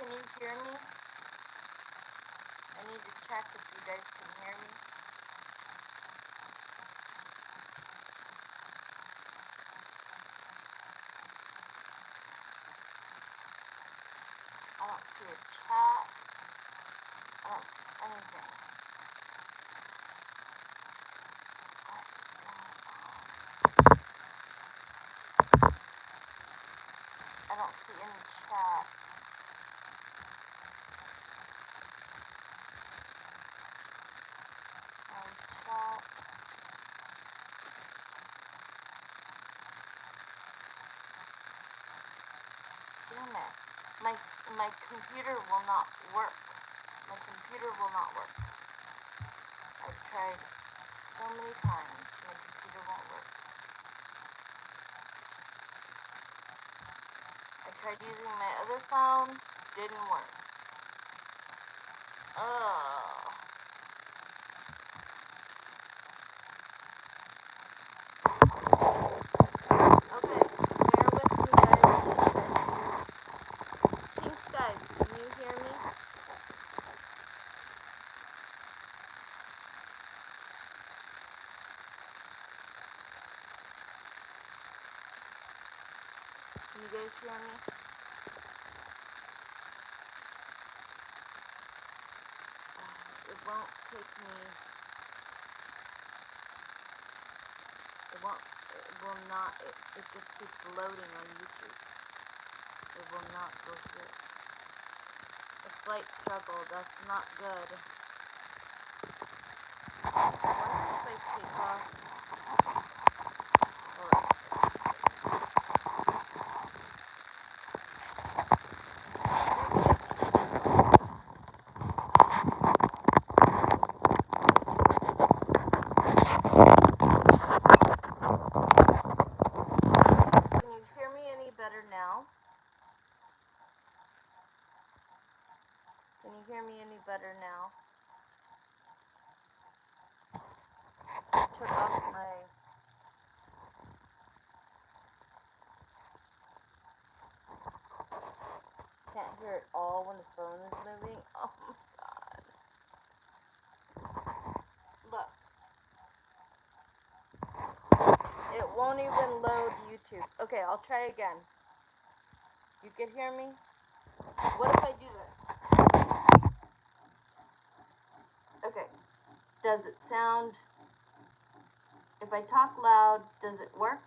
Can you hear me? I need to check if you guys can hear me. I don't see a chat. I don't see anything. What's going on? I don't see any chat. No chat. Damn it. My computer will not work. My computer will not work. I've tried so many times. My computer won't work. I tried using my other phone. Didn't work. Ugh. Okay, bear with me, guys. Pink skies, can you hear me? Can you guys hear me? It won't take me. It will not. It just keeps loading on YouTube. It will not go through. A slight struggle. That's not good. I wonder if I take off. Hold on. Can you hear me any better now? Can you hear me any better now? I took off my. Can't hear it all when the phone is moving. Oh my god. Look. It won't even load YouTube. Okay, I'll try again. You can hear me? What if I do this? Okay. Does it sound... If I talk loud, does it work?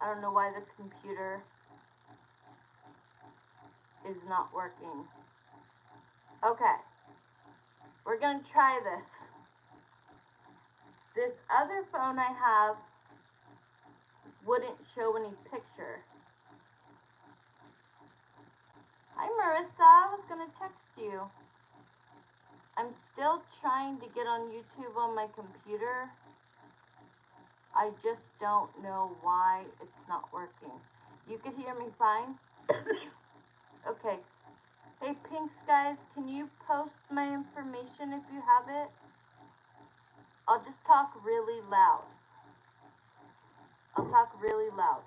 I don't know why the computer is not working. Okay. We're going to try this. This other phone I have wouldn't show any picture. Hi, Marissa. I was going to text you. I'm still trying to get on YouTube on my computer. I just don't know why it's not working. You can hear me fine? Okay. Hey, Pink Skies, can you post my information if you have it? I'll just talk really loud. I'll talk really loud.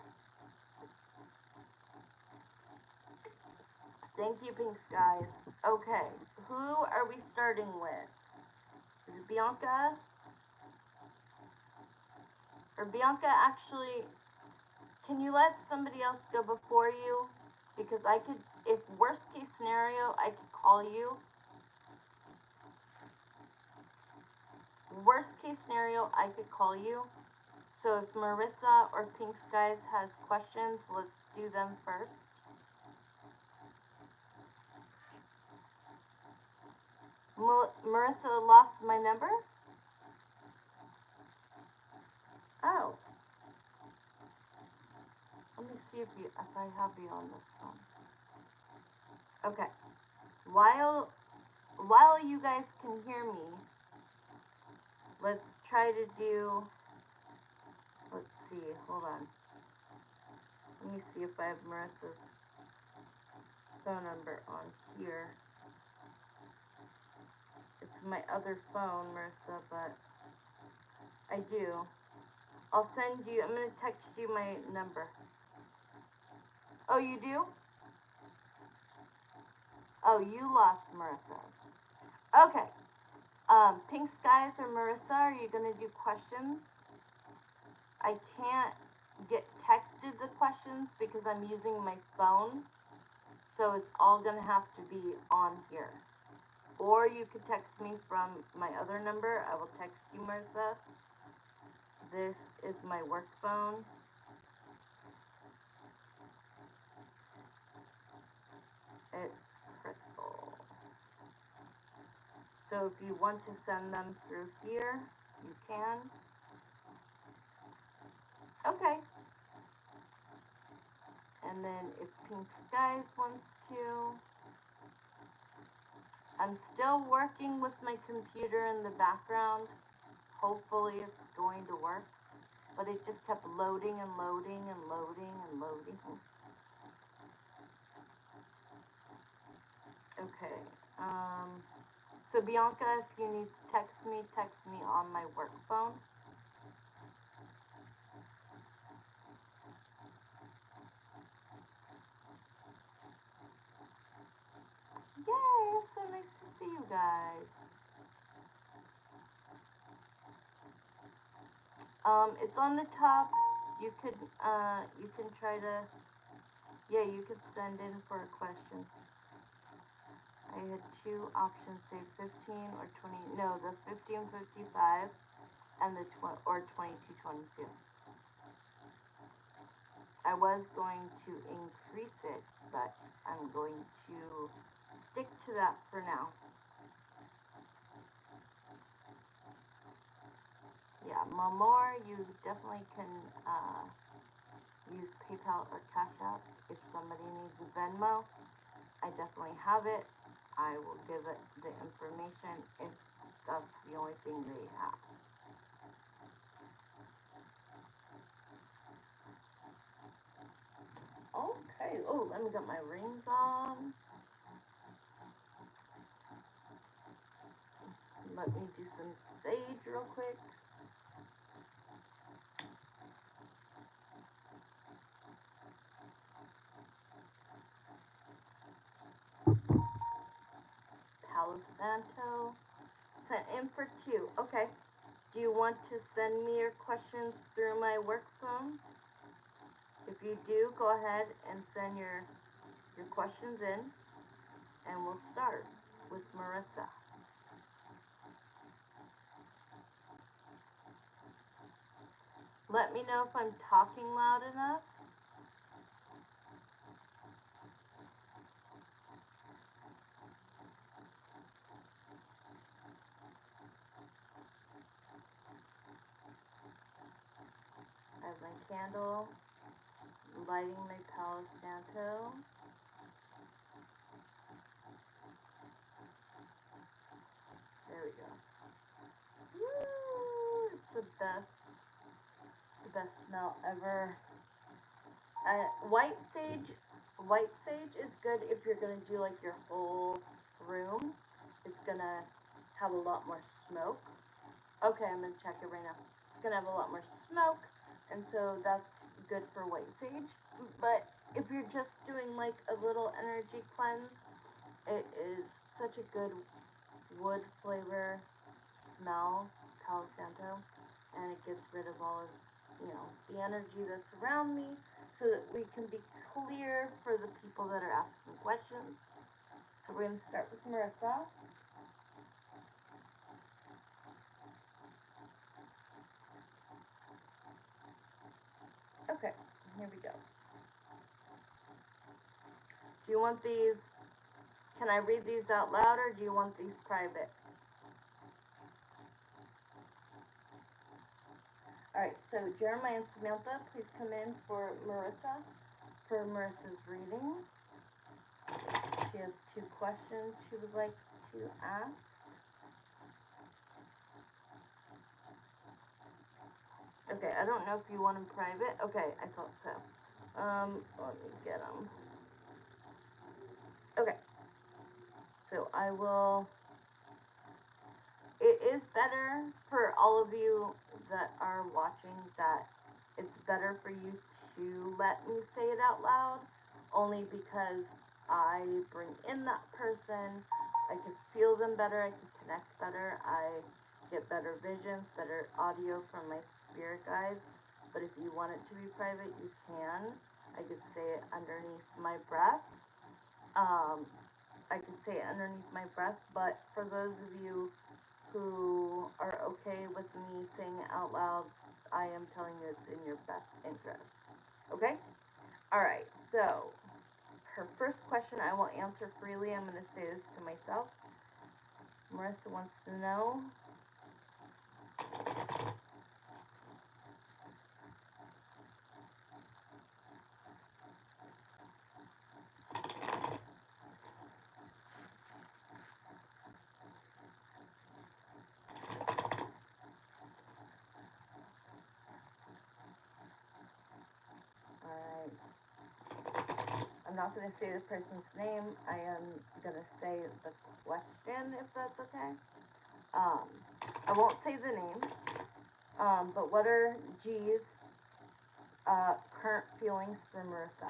Thank you, Pink Skies. Okay, who are we starting with? Is it Bianca? Or Bianca, actually, can you let somebody else go before you? Because I could, if worst case scenario, I could call you. Worst case scenario, I could call you. So if Marissa or Pink Skies has questions, let's do them first. Marissa lost my number? Oh. Let me see if I have you on this phone. Okay. While you guys can hear me, let's try to do, let's see, hold on. Let me see if I have Marissa's phone number on here. It's my other phone, Marissa, but I do. I'll send you, I'm going to text you my number. Oh, you do? Oh, you lost Marissa. Okay. Pink Skies or Marissa, are you going to do questions? I can't get texted the questions because I'm using my phone. So it's all going to have to be on here. Or you could text me from my other number. I will text you, Marissa. This is my work phone. It's Crystal. So if you want to send them through here, you can. Okay. And then if Pink Skies wants to. I'm still working with my computer in the background. Hopefully it's going to work. But it just kept loading and loading and loading and loading. Okay. So Bianca, if you need to text me on my work phone. Yay, it's so nice to see you guys. It's on the top. You can try to, yeah, you could send in for a question. I had two options, say 15 or 20, no, the 1555 and the 2222. I was going to increase it, but I'm going to stick to that for now. Yeah, Mamor, you definitely can use PayPal or Cash App. If somebody needs a Venmo, I definitely have it. I will give it the information if that's the only thing they have. Okay, oh, let me get my rings on. Let me do some sage real quick. Palo Santo. Sent in for 2. Okay. Do you want to send me your questions through my work phone? If you do, go ahead and send your questions in, and we'll start with Marissa. Let me know if I'm talking loud enough. I have my candle, lighting my Palo Santo. There we go. Woo! It's the best smell ever. White sage is good if you're gonna do like your whole room. It's gonna have a lot more smoke. Okay, I'm gonna check it right now. It's gonna have a lot more smoke, and so that's good for white sage. But if you're just doing like a little energy cleanse, it is such a good wood flavor smell, Palo Santo, and it gets rid of all of, the energy that's around me so that we can be clear for the people that are asking questions. So we're going to start with Marissa. Okay, here we go. Do you want these, can I read these out loud or do you want these private? Alright, so Jeremiah and Samantha, please come in for Marissa, for Marissa's reading. She has 2 questions she would like to ask. Okay, I don't know if you want them private. Okay, I thought so. Let me get them. Okay. So I will, it is better for all of you that are watching that it's better for you to let me say it out loud, only because I bring in that person, I can feel them better, I can connect better, I get better visions, better audio from my spirit guides. But if you want it to be private, you can. I could say it underneath my breath. I could say it underneath my breath, but for those of you who are okay with me saying it out loud, I am telling you it's in your best interest. Okay? Alright, so her first question I will answer freely. I'm going to say this to myself. Marissa wants to know, alright, I'm not going to say the person's name. I am going to say the question, if that's okay. I won't say the name, but what are G's current feelings for Marissa?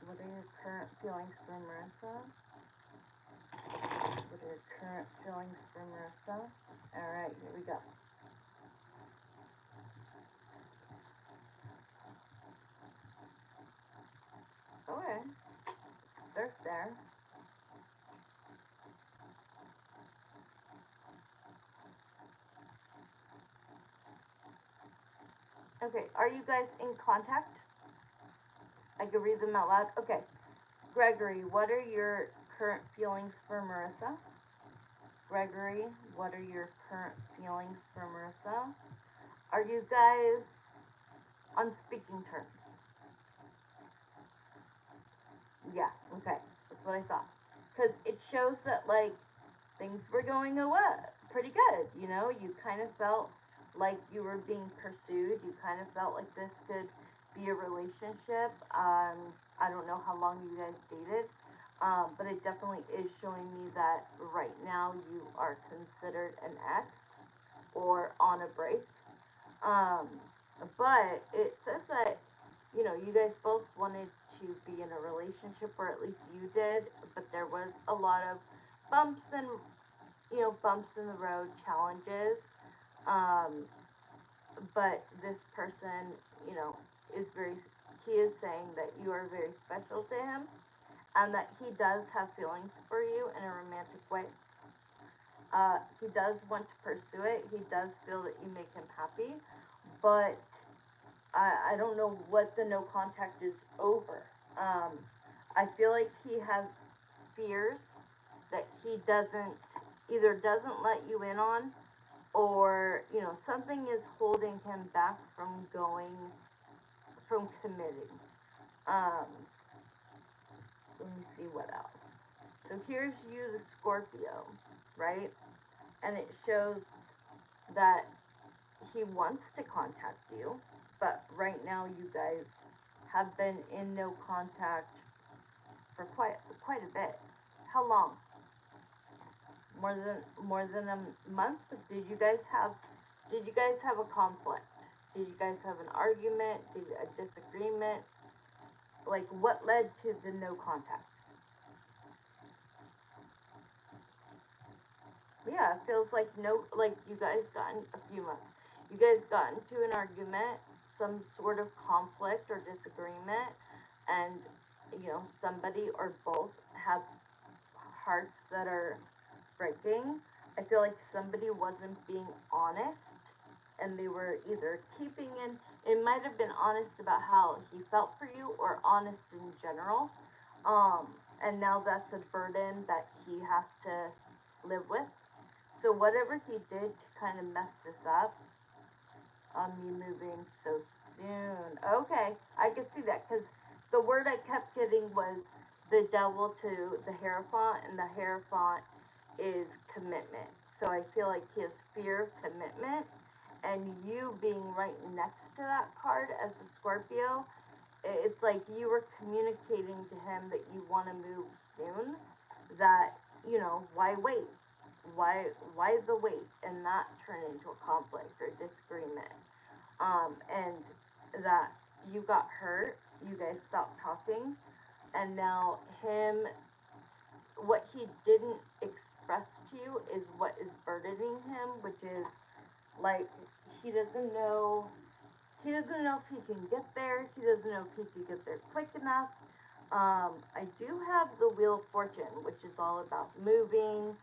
What are your current feelings for Marissa? What are your current feelings for Marissa? Alright, here we go. Okay, they're there. Okay, are you guys in contact? I can read them out loud. Okay, Gregory, what are your current feelings for Marissa? Gregory, what are your current feelings for Marissa? Are you guys on speaking terms? Yeah, okay, that's what I thought. Because it shows that, like, things were going away pretty good, you know? You kind of felt like you were being pursued. You kind of felt like this could be a relationship. I don't know how long you guys dated, but it definitely is showing me that right now you are considered an ex or on a break. Um, but it says that, you know, you guys both wanted to be in a relationship, or at least you did, but there was a lot of bumps and, you know, bumps in the road, challenges. Um, but this person, you know, he is saying that you are very special to him, and that he does have feelings for you in a romantic way. He does want to pursue it. He does feel that you make him happy, but I don't know what the no contact is over. I feel like he has fears that he doesn't let you in on, or, you know, something is holding him back from committing. Um, let me see what else. So here's you, the Scorpio, right? And it shows that he wants to contact you, but right now you guys have been in no contact for quite a bit. How long? More than a month? Did you guys have a conflict? Did you guys have an argument? Did a disagreement? Like, what led to the no contact? Yeah, it feels like like you guys got in a few months. You guys got into an argument, some sort of conflict or disagreement, and, you know, somebody or both have hearts that are breaking. I feel like somebody wasn't being honest, and they were either keeping in, it might have been honest about how he felt for you, or honest in general. Um, and now that's a burden that he has to live with. So whatever he did to kind of mess this up, me moving so soon. Okay, I can see that, because the word I kept getting was the devil to the Hierophant, and the Hierophant is commitment. So I feel like he has fear of commitment, and you being right next to that card as a Scorpio, it's like you were communicating to him that you want to move soon, that you know, why wait? Why the wait? And that turned into a conflict or disagreement. And that you got hurt, you guys stopped talking, and now what he didn't express to you is what is burdening him, which is like he doesn't know if he can get there. He doesn't know if he can get there quick enough. I do have the Wheel of Fortune, which is all about moving,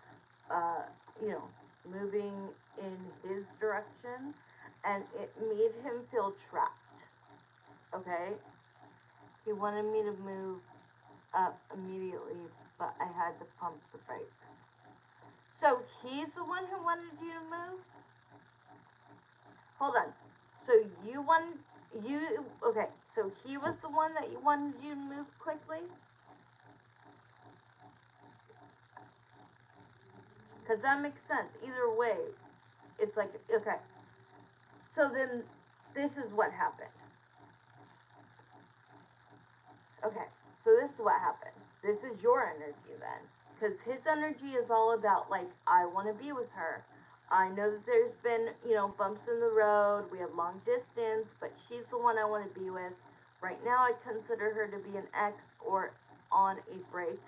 uh, you know, moving in his direction, and it made him feel trapped. Okay? He wanted me to move up immediately, but I had to pump the brakes. So he's the one who wanted you to move? Hold on. So okay, so he was the one that you wanted you to move quickly? Because that makes sense. Either way, it's like, okay. So then, this is what happened. Okay, so this is what happened. This is your energy then. Because his energy is all about, like, I want to be with her. I know that there's been, you know, bumps in the road. We have long distance, but she's the one I want to be with. Right now, I consider her to be an ex or on a break.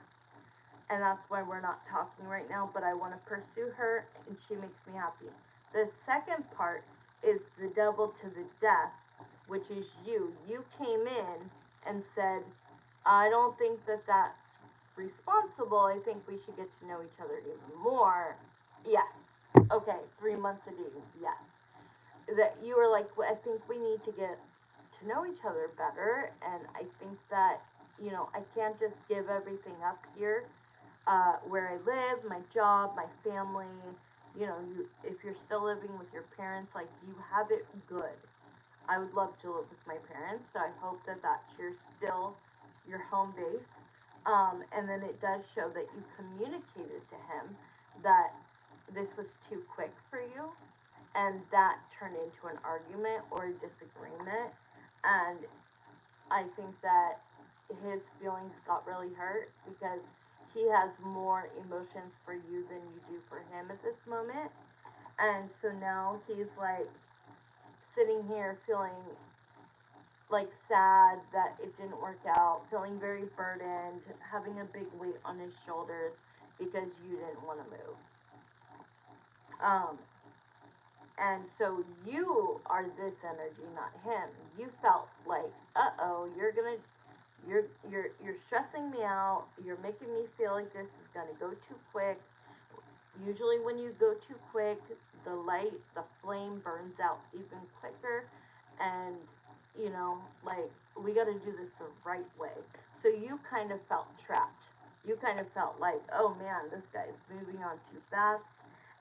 And that's why we're not talking right now, but I want to pursue her, and she makes me happy. The second part is the devil to the death, which is you. You came in and said, I don't think that that's responsible. I think we should get to know each other even more. Yes. Okay, 3 months of dating. Yes. That you were like, well, I think we need to get to know each other better, and I think that, you know, I can't just give everything up here. Where I live, my job, my family, you know, if you're still living with your parents, like, you have it good. I would love to live with my parents, so I hope that that's still your home base. And then it does show that you communicated to him that this was too quick for you, and that turned into an argument or a disagreement. And I think that his feelings got really hurt because he has more emotions for you than you do for him at this moment. And so now he's like sitting here feeling like sad that it didn't work out, feeling very burdened, having a big weight on his shoulders because you didn't want to move. And so you are this energy, not him. You felt like, uh-oh, you're stressing me out. You're making me feel like this is gonna go too quick. Usually when you go too quick, the flame burns out even quicker. And, you know, like, we gotta do this the right way. So you kind of felt trapped. You kind of felt like, oh man, this guy's moving on too fast.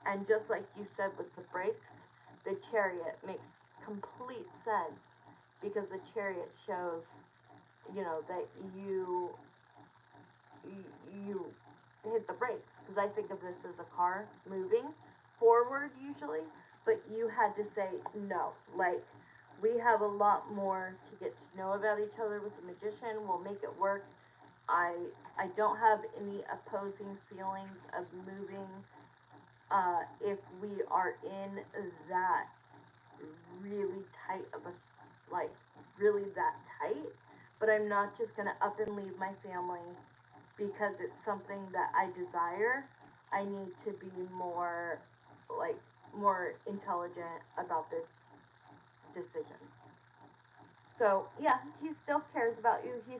And just like you said with the brakes, the Chariot makes complete sense because the Chariot shows, you know, that you hit the brakes, because I think of this as a car moving forward usually, but you had to say no. Like, we have a lot more to get to know about each other with the Magician. We'll make it work. I don't have any opposing feelings of moving if we are in that really tight of a, like, really that tight, but I'm not just gonna up and leave my family because it's something that I desire. I need to be more, like, more intelligent about this decision. So yeah, he still cares about you. He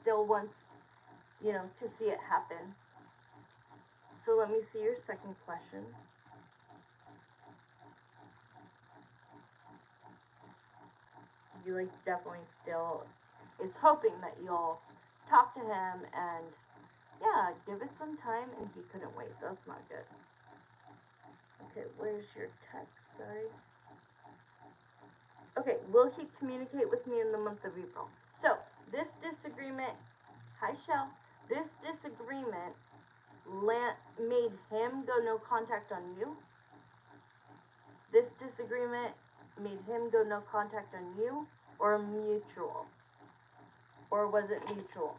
still wants, you know, to see it happen. So let me see your second question. You, like, definitely still is hoping that you'll talk to him and, yeah, give it some time, and he couldn't wait. That's not good. Okay, where's your text? Sorry. Okay, will he communicate with me in the month of April? So, this disagreement, hi Shell, this disagreement made him go no contact on you? This disagreement made him go no contact on you, or mutual? Or was it mutual?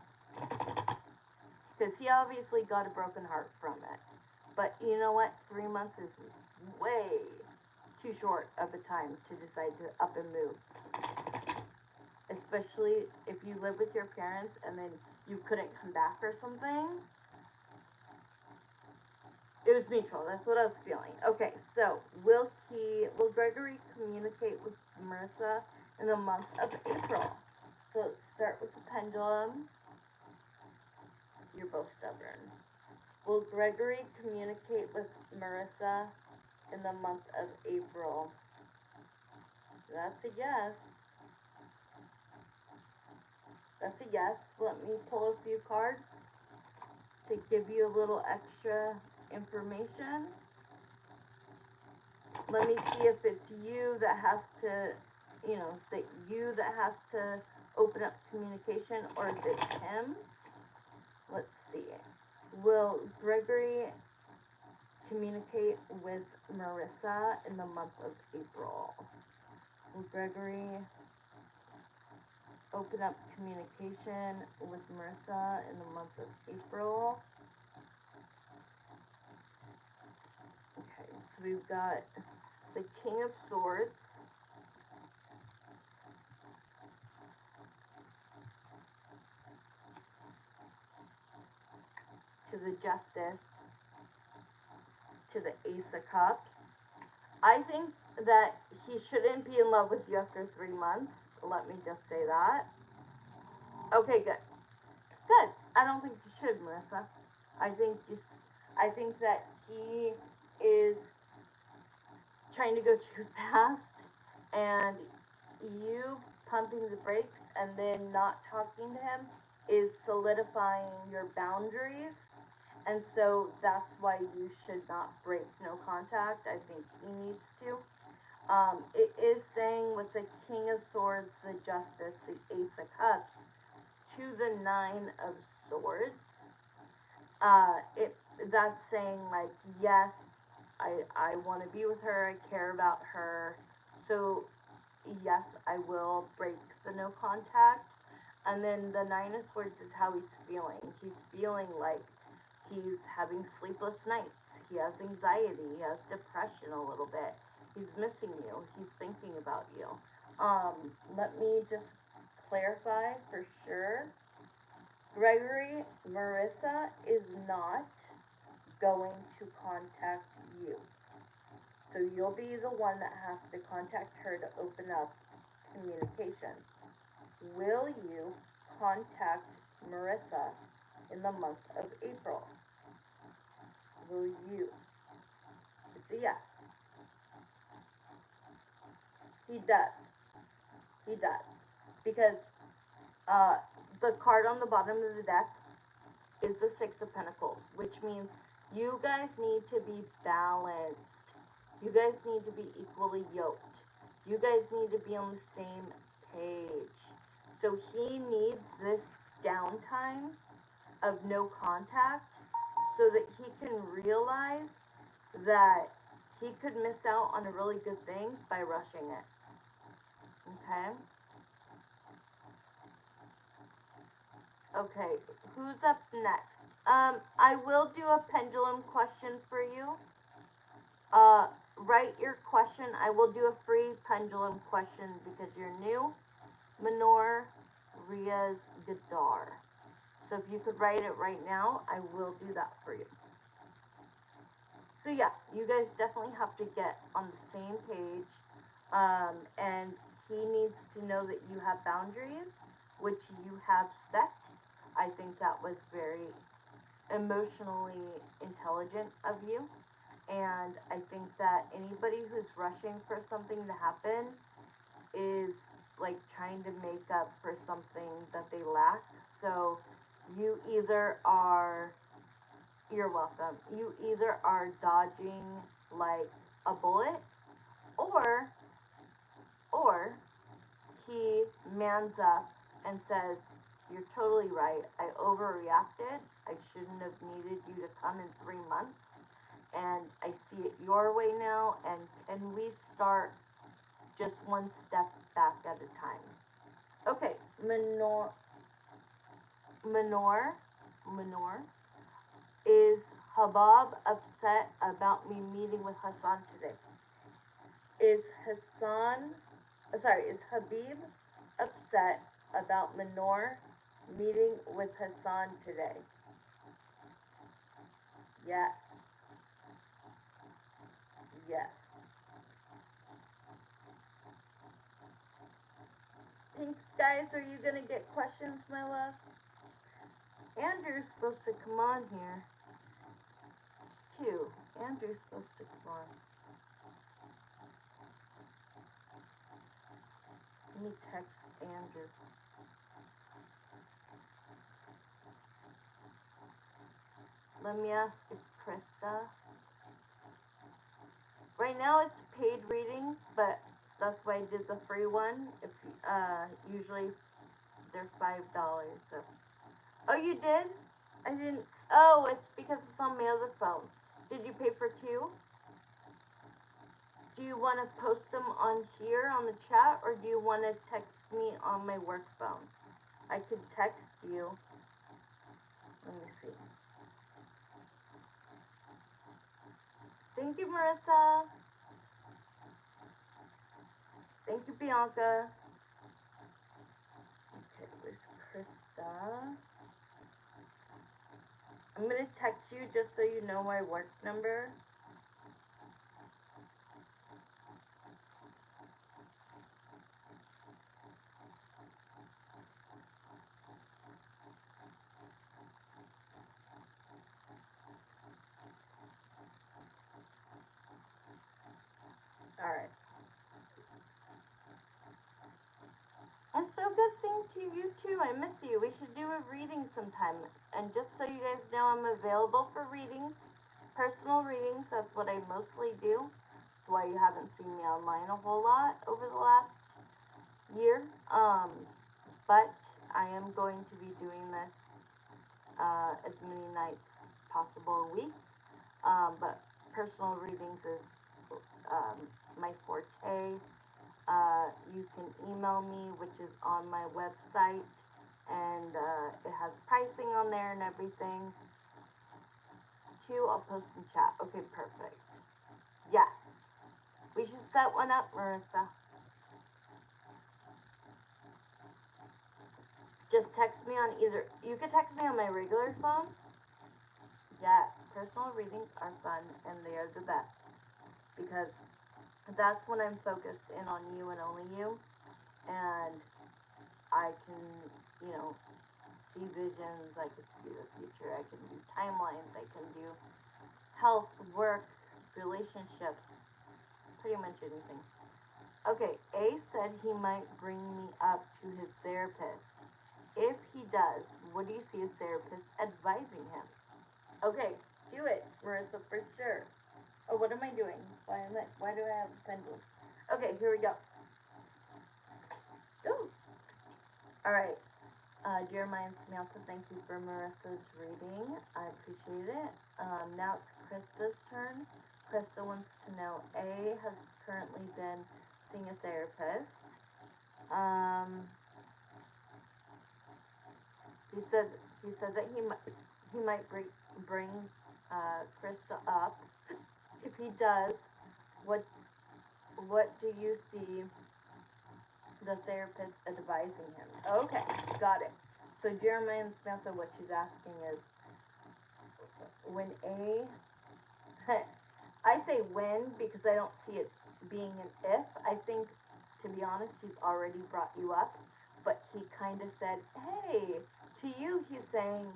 because he obviously got a broken heart from it. But you know what? 3 months is way too short of a time to decide to up and move. Especially if you live with your parents and then you couldn't come back or something. It was mutual. That's what I was feeling. Okay, so will Gregory communicate with Marissa in the month of April? So let's start with the pendulum. You're both stubborn. Will Gregory communicate with Marissa in the month of April? That's a yes. That's a yes. Let me pull a few cards to give you a little extra information. Let me see if it's you that has to, that has to open up communication, or is it him? Let's see. Will Gregory communicate with Marissa in the month of April? Will Gregory open up communication with Marissa in the month of April? Okay, so we've got the King of Swords, to the Justice, to the Ace of Cups. I think that he shouldn't be in love with you after 3 months. Let me just say that. Okay, good. Good. I don't think you should, Marissa. I think that he is trying to go too fast, and you pumping the brakes and then not talking to him is solidifying your boundaries, and so that's why you should not break no contact. I think he needs to. It is saying with the King of Swords, the Justice, the Ace of Cups, to the Nine of Swords. That's saying, like, yes, I want to be with her, I care about her, so yes, I will break the no contact. And then the Nine of Swords is how he's feeling. He's feeling like he's having sleepless nights. He has anxiety. He has depression a little bit. He's missing you. He's thinking about you. Let me just clarify for sure. Gregory, Marissa is not going to contact you. So you'll be the one that has to contact her to open up communication. Will you contact Marissa in the month of April? Will you? It's a yes. He does. He does. Because the card on the bottom of the deck is the Six of Pentacles, which means you guys need to be balanced. You guys need to be equally yoked. You guys need to be on the same page. So he needs this downtime of no contact so that he can realize that he could miss out on a really good thing by rushing it. Okay? Okay, who's up next? I will do a pendulum question for you. Write your question. I will do a free pendulum question because you're new. Manor Riaz Gadar. So if you could write it right now, I will do that for you. So yeah, you guys definitely have to get on the same page. And he needs to know that you have boundaries, which you have set. I think that was very emotionally intelligent of you. And I think that anybody who's rushing for something to happen is like trying to make up for something that they lack. So you either are, you're welcome, you either are dodging like a bullet, or he mans up and says, you're totally right, I overreacted, I shouldn't have needed you to come in 3 months, and I see it your way now, and we start just one step back at a time. Okay, Manor Manor. Is Habab upset about me meeting with Hassan today? Is Habib upset about Manor meeting with Hassan today? Yes. Yes. Thanks, guys. Are you gonna get questions, my love? Andrew's supposed to come on here, too. Andrew's supposed to come on. Let me text Andrew. Let me ask if Krista. Right now it's paid readings, but that's why I did the free one. If usually they're $5. So, oh, you did? I didn't. Oh, it's because it's on my other phone. Did you pay for 2? Do you want to post them on here on the chat, or do you want to text me on my work phone? I could text you. Let me see. Thank you, Marissa. Thank you, Bianca. Okay, where's Krista? I'm going to text you just so you know my work number. Alright. It's so good seeing you too. I miss you. We should do a reading sometime. And just so you guys know, I'm available for readings. Personal readings, that's what I mostly do. That's why you haven't seen me online a whole lot over the last year. But I am going to be doing this as many nights possible a week. But personal readings is my forte. You can email me, which is on my website, and it has pricing on there and everything. 2, I'll post in chat. Okay, perfect. Yes. We should set one up, Marissa. Just text me on either. You could text me on my regular phone. Yes, personal readings are fun, and they are the best. Because that's when I'm focused in on you and only you. And I can, you know, see visions, I can see the future, I can do timelines, I can do health, work, relationships, pretty much anything. Okay, A said he might bring me up to his therapist. If he does, what do you see his therapist advising him? Okay, do it, Marissa, for sure. Oh, what am I doing? Why do I have a pendulum? Okay, here we go. Ooh. Alright. Jeremiah and Samantha, thank you for Marissa's reading. I appreciate it. Now it's Krista's turn. Krista wants to know, A has currently been seeing a therapist. He said that he might bring Krista up. If he does, what do you see the therapist advising him? Okay, got it. So Jeremiah and Samantha, what she's asking is, when A, I say when because I don't see it being an if. I think, to be honest, he's already brought you up, but he kind of said, hey, to you, he's saying,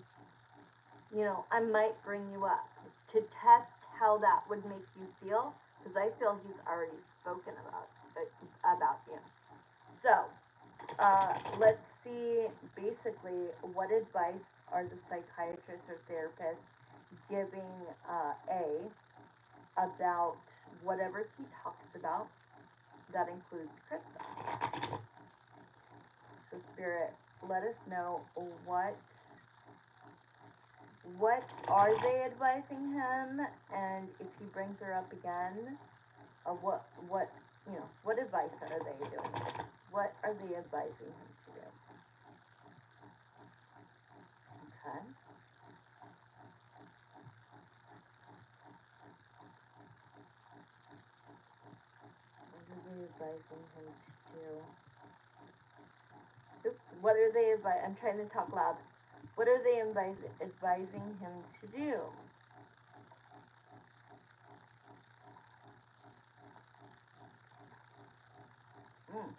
you know, I might bring you up to test how that would make you feel, because I feel he's already spoken about you. So, let's see, basically, what advice are the psychiatrists or therapists giving A about whatever he talks about that includes Krista. So Spirit, let us know what are they advising him, and if he brings her up again, what what advice are they doing? What are they advising him to do? Okay. they advising him to do? Oops, what are they advising? I'm trying to talk loud. What are they advising him to do? Mm.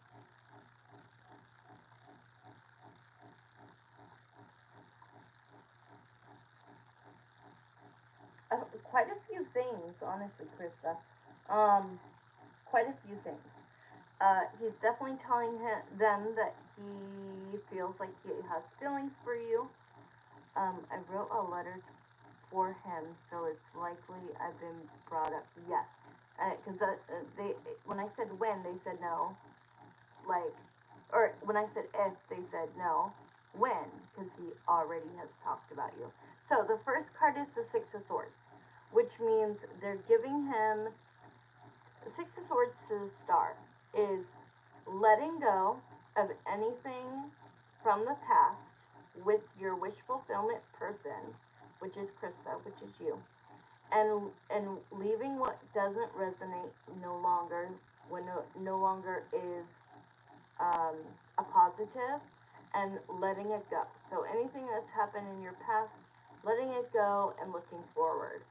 Quite a few things, honestly, Krista. Quite a few things. He's definitely telling them that he feels like he has feelings for you. I wrote a letter for him, so it's likely I've been brought up. Yes, because they when I said when, they said no. Like, or when I said if, they said no. When, because he already has talked about you. So the first card is the Six of Swords, which means they're giving him Six of Swords to the Star is letting go of anything from the past with your wish fulfillment person, which is Krista, which is you, and leaving what doesn't resonate no longer, when no longer is a positive, and letting it go. So anything that's happened in your past, letting it go and looking forward.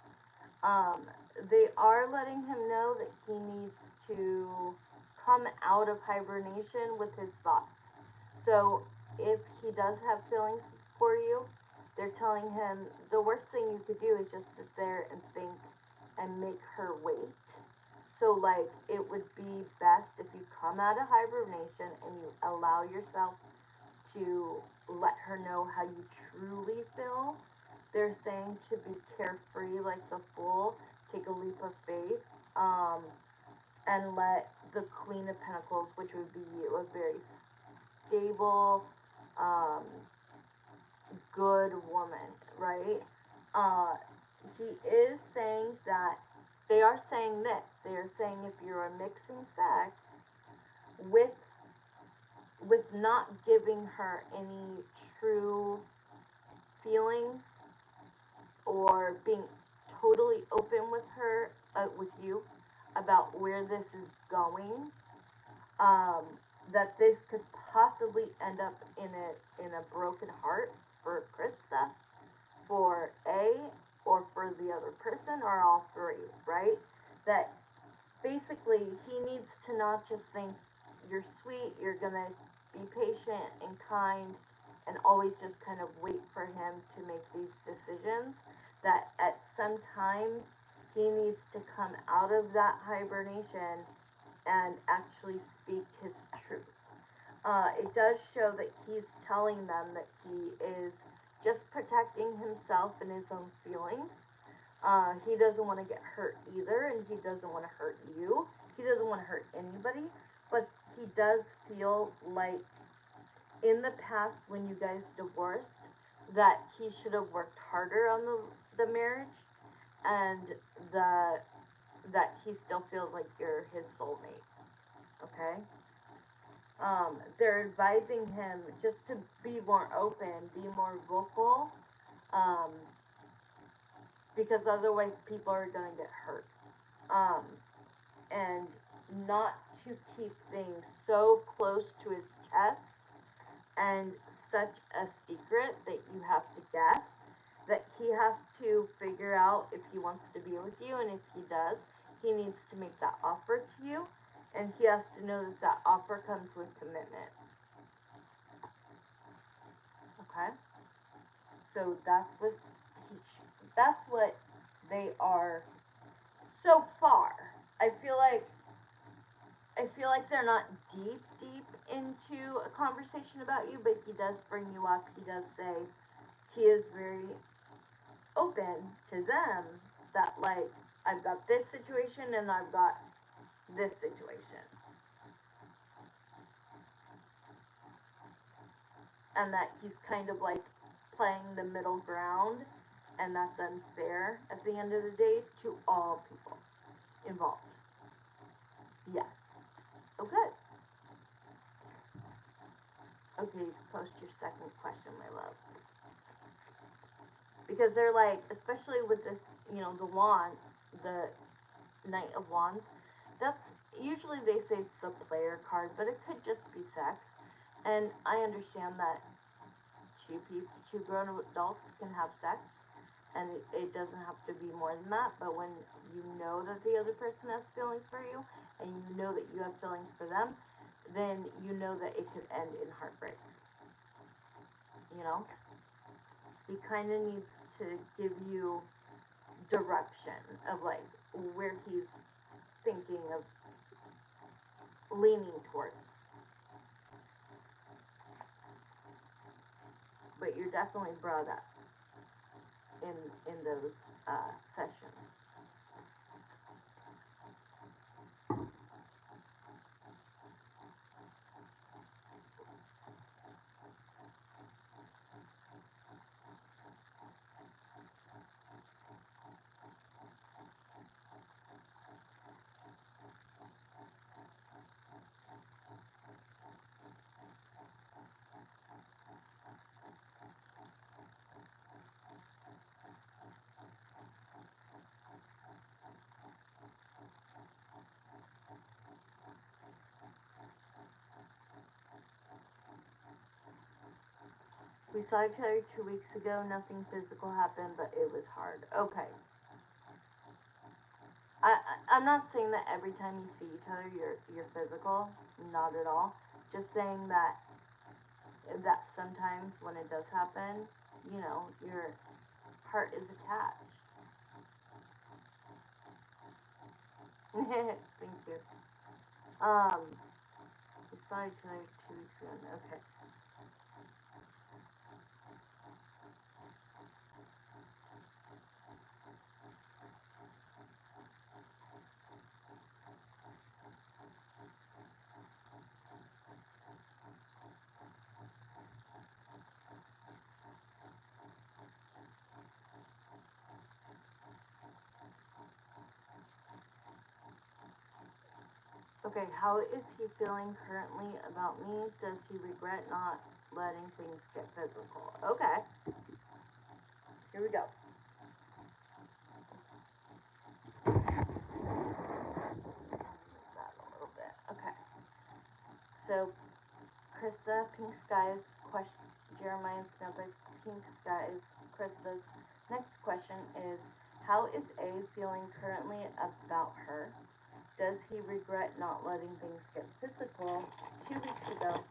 Um, they are letting him know that he needs to come out of hibernation with his thoughts. So if he does have feelings for you, they're telling him the worst thing you could do is just sit there and think and make her wait. So, like, it would be best if you come out of hibernation and you allow yourself to let her know how you truly feel. They're saying to be carefree like the fool, take a leap of faith, and let the Queen of Pentacles, which would be you, a very stable, um, good woman, right? Uh, he is saying that they are saying this. They are saying if you're mixing sex with not giving her any true feelings or being totally open with her, with you, about where this is going, um, that this could possibly end up in a broken heart for Krista, for A, or for the other person, or all three, right? That basically he needs to not just think you're sweet, you're gonna be patient and kind, and always just kind of wait for him to make these decisions. That at some time he needs to come out of that hibernation and actually speak his truth. It does show that he's telling them that he is just protecting himself and his own feelings. He doesn't want to get hurt either, and he doesn't want to hurt you. He doesn't want to hurt anybody, but he does feel like in the past when you guys divorced that he should have worked harder on the marriage, and the that he still feels like you're his soulmate. Okay? They're advising him just to be more open, be more vocal, um, because otherwise people are going to get hurt. Um, and not to keep things so close to his chest and such a secret that you have to guess, that he has to figure out if he wants to be with you, and if he does, he needs to make that offer to you, and he has to know that that offer comes with commitment. Okay? So that's what they are so far. I feel like they're not deep into a conversation about you, but he does bring you up. He does say he is very open to them that, like, I've got this situation and I've got this situation. And that he's kind of like playing the middle ground, and that's unfair at the end of the day to all people involved. Yes. Oh, good. Okay, post your second question, my love. Because they're like, especially with this, the wand, the Knight of Wands, that's usually they say it's the player card, but it could just be sex. And I understand that two grown adults can have sex, and it doesn't have to be more than that. But when you know that the other person has feelings for you, and you know that you have feelings for them, then you know that it could end in heartbreak. You know, he kind of needs to give you direction of like where he's thinking of leaning towards. But you're definitely brought up in those sessions. We saw each other 2 weeks ago. Nothing physical happened, but it was hard. Okay. I'm not saying that every time you see each other you're physical. Not at all. Just saying that sometimes when it does happen, you know, your heart is attached. Thank you. We saw each other 2 weeks ago. Okay. Okay, how is he feeling currently about me? Does he regret not letting things get physical? Okay. Here we go. That a little bit. Okay. So, Krista, Pink Skies, question, Jeremiah and Samantha, Pink Skies, Krista's next question is, how is A feeling currently about her? Does he regret not letting things get physical 2 weeks ago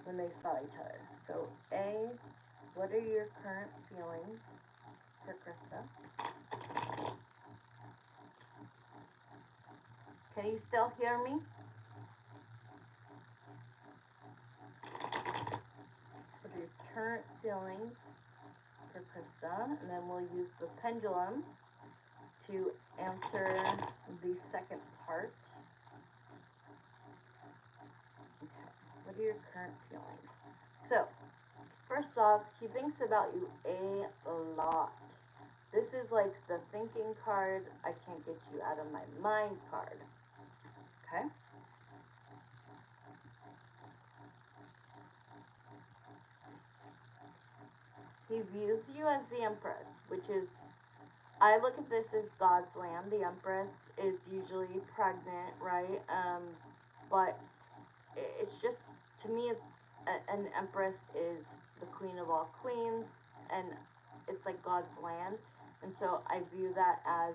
when they saw each other? So, A, what are your current feelings for Krista? Can you still hear me? What are your current feelings for Krista? And then we'll use the pendulum to answer the second part. Okay. What are your current feelings? So, first off, he thinks about you a lot. This is like the thinking card, I can't get you out of my mind card. Okay? He views you as the Empress, which is, I look at this as God's land. The Empress is usually pregnant, right? But it's just, to me, it's an Empress is the queen of all queens, and it's like God's land. And so I view that as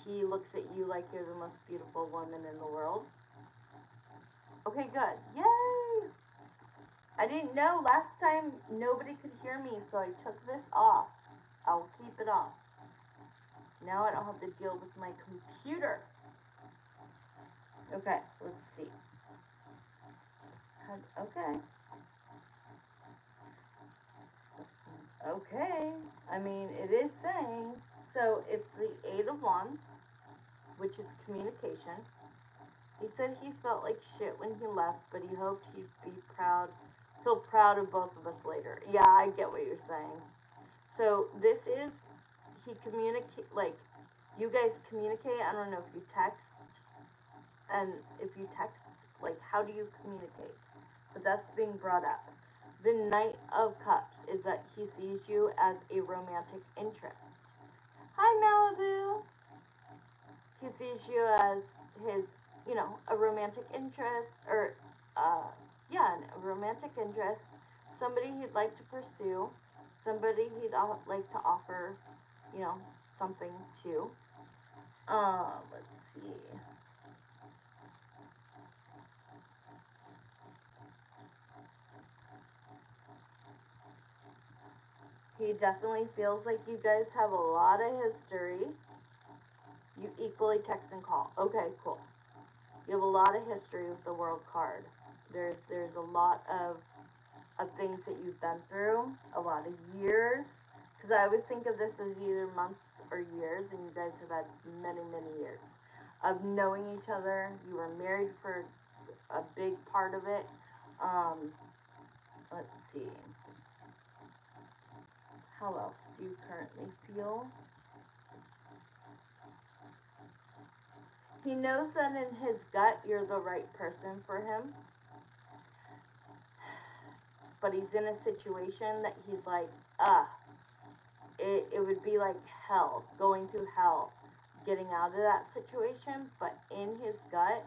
he looks at you like you're the most beautiful woman in the world. Okay, good. Yay! I didn't know last time nobody could hear me, so I took this off. I'll keep it off. Now I don't have to deal with my computer. Okay, let's see. Okay. Okay. I mean, it is saying, so it's the Eight of Wands, which is communication. He said he felt like shit when he left, but he hoped he'd feel proud of both of us later. Yeah, I get what you're saying. So this is, he communicate, like, you guys communicate, I don't know if you text, and if you text, like, how do you communicate? But that's being brought up. The Knight of Cups is that he sees you as a romantic interest. Hi, Malibu! He sees you as his you know, a romantic interest, or, yeah, a romantic interest, somebody he'd like to pursue, somebody he'd like to offer, you know, something to. Let's see. He definitely feels like you guys have a lot of history. You equally text and call. Okay, cool. You have a lot of history with the World card. There's a lot of things that you've been through, a lot of years. Because I always think of this as either months or years, and you guys have had many, many years of knowing each other. You were married for a big part of it. Let's see. How else do you currently feel? He knows that in his gut you're the right person for him, but he's in a situation that he's like, it would be like hell, going through hell, getting out of that situation, but in his gut,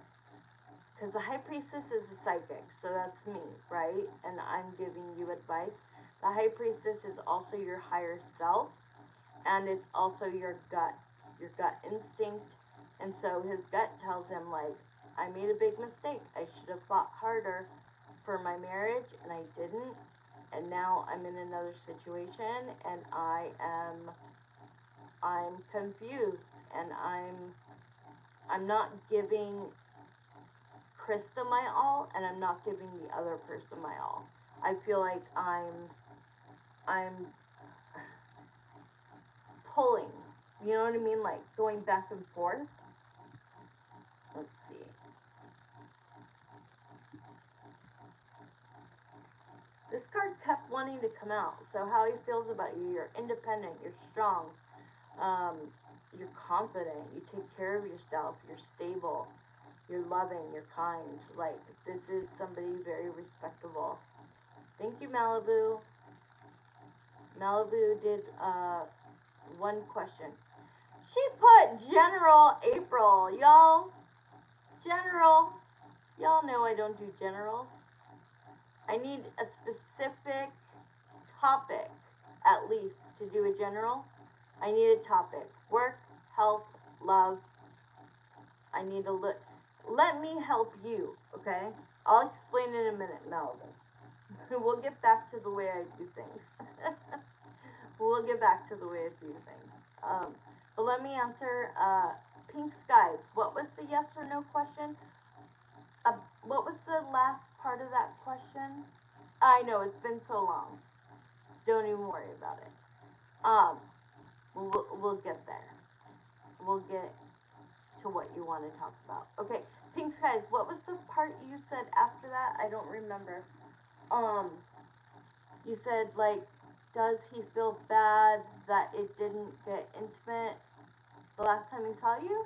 because the High Priestess is a psychic, so that's me, right? And I'm giving you advice. The High Priestess is also your higher self, and it's also your gut instinct. And so his gut tells him, like, I made a big mistake. I should have fought harder for my marriage, and I didn't. And now I'm in another situation, and I'm confused, and I'm not giving Krista my all, and I'm not giving the other person my all. I feel like I'm pulling. You know what I mean? Like going back and forth. Let's see. This card kept wanting to come out. So how he feels about you: you're independent, you're strong, you're confident, you take care of yourself, you're stable, you're loving, you're kind. Like, this is somebody very respectable. Thank you, Malibu. Malibu did one question. She put General April, y'all. General. Y'all know I don't do generals. I need a specific topic, at least, to do a general. I need a topic. Work, health, love. I need a look. Let me help you, okay? I'll explain in a minute, Melvin. We'll get back to the way I do things. We'll get back to the way I do things. But let me answer, Pink Skies. What was the yes or no question? What was the last part of that question? I know, it's been so long. Don't even worry about it. We'll get there. We'll get to what you want to talk about. Okay, Pink Skies, what was the part you said after that? I don't remember. You said, like, does he feel bad that it didn't get intimate the last time he saw you?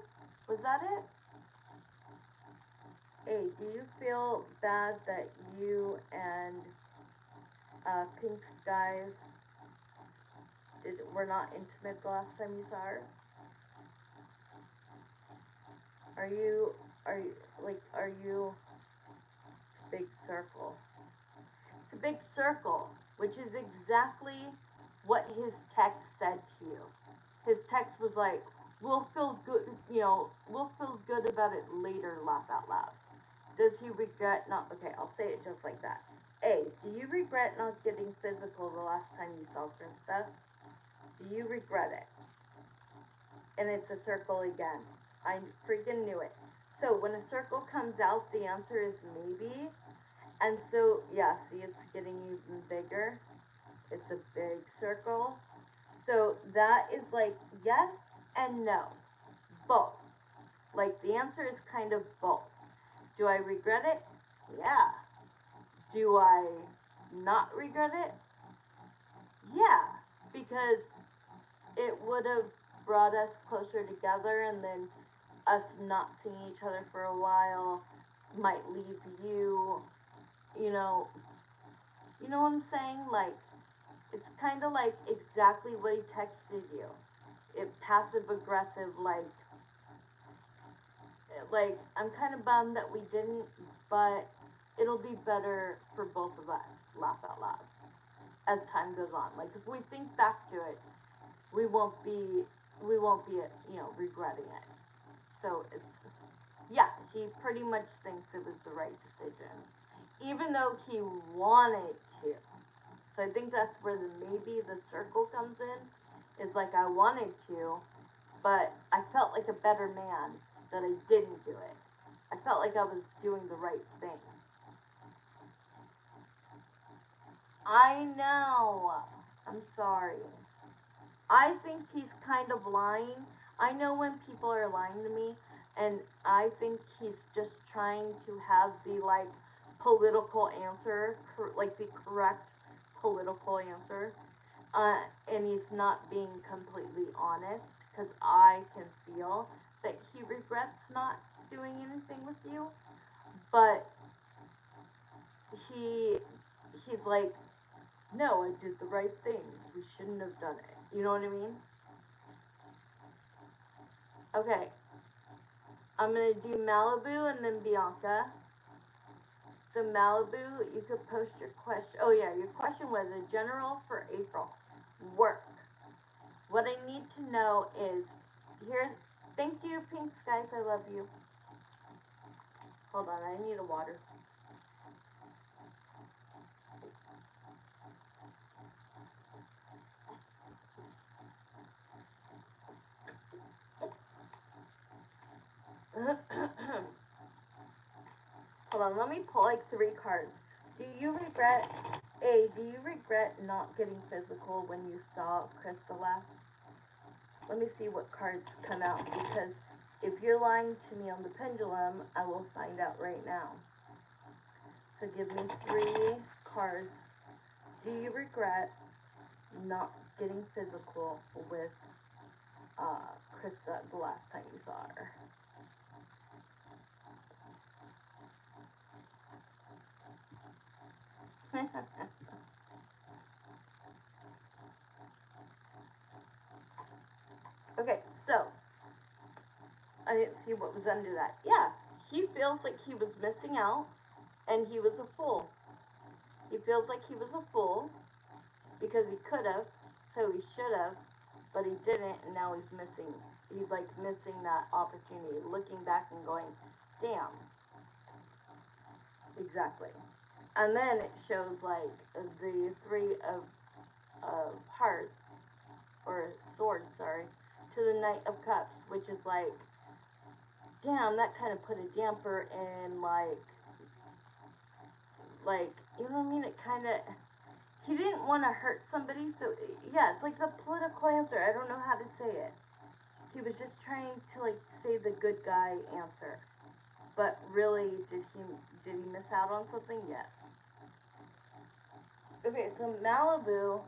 Was that it? Hey, do you feel bad that you and Pink Skies were not intimate the last time you saw her? Are you, it's a big circle. It's a big circle, which is exactly what his text said to you. His text was like, we'll feel good, we'll feel good about it later, laugh out loud. Does he regret not, okay, I'll say it just like that. A, do you regret not getting physical the last time you saw Princess? Do you regret it? And it's a circle again. I freaking knew it. So when a circle comes out, the answer is maybe. And so, yeah, see, it's getting even bigger. It's a big circle. So that is like yes and no. Both. Like, the answer is kind of both. Do I regret it? Yeah. Do I not regret it? Yeah. Because it would have brought us closer together, and then us not seeing each other for a while might leave you, you know, you know what I'm saying? Like, it's kind of like exactly what he texted you. It passive aggressive, like, like, I'm kind of bummed that we didn't, but it'll be better for both of us, laugh out loud, as time goes on. Like, if we think back to it, we won't be, regretting it. So it's, yeah, he pretty much thinks it was the right decision, even though he wanted to. So I think that's where maybe the circle comes in, is like, I wanted to, but I felt like a better man that I didn't do it. I felt like I was doing the right thing. I know. I'm sorry. I think he's kind of lying. I know when people are lying to me, and I think he's just trying to have the, like, political answer, like the correct political answer, and he's not being completely honest, because I can feel that he regrets not doing anything with you, but he's like, no, I did the right thing. We shouldn't have done it. You know what I mean? Okay, I'm gonna do Malibu and then Bianca. So Malibu, you could post your question. Oh yeah, your question was a general for April. Work. What I need to know is, here's, thank you, Pink Skies, I love you. Hold on, I need a water. Hold on, let me pull like 3 cards. Do you regret not getting physical when you saw Crystal last? Let me see what cards come out, because if you're lying to me on the pendulum, I will find out right now. So give me 3 cards. Do you regret not getting physical with Krista the last time you saw her? Okay, so I didn't see what was under that. Yeah, he feels like he was missing out and he was a fool. He feels like he was a fool because he could have, so he should have, but he didn't, and now he's missing. He's like missing that opportunity, looking back and going, damn. Exactly. And then it shows like the 3 of hearts, or swords, sorry, to the Knight of Cups, which is like, damn, that kind of put a damper in, like, you know what I mean? It kind of, he didn't want to hurt somebody, so, yeah, it's like the political answer. I don't know how to say it. He was just trying to, like, say the good guy answer. But really, did he miss out on something? Yes. Okay, so Malibu,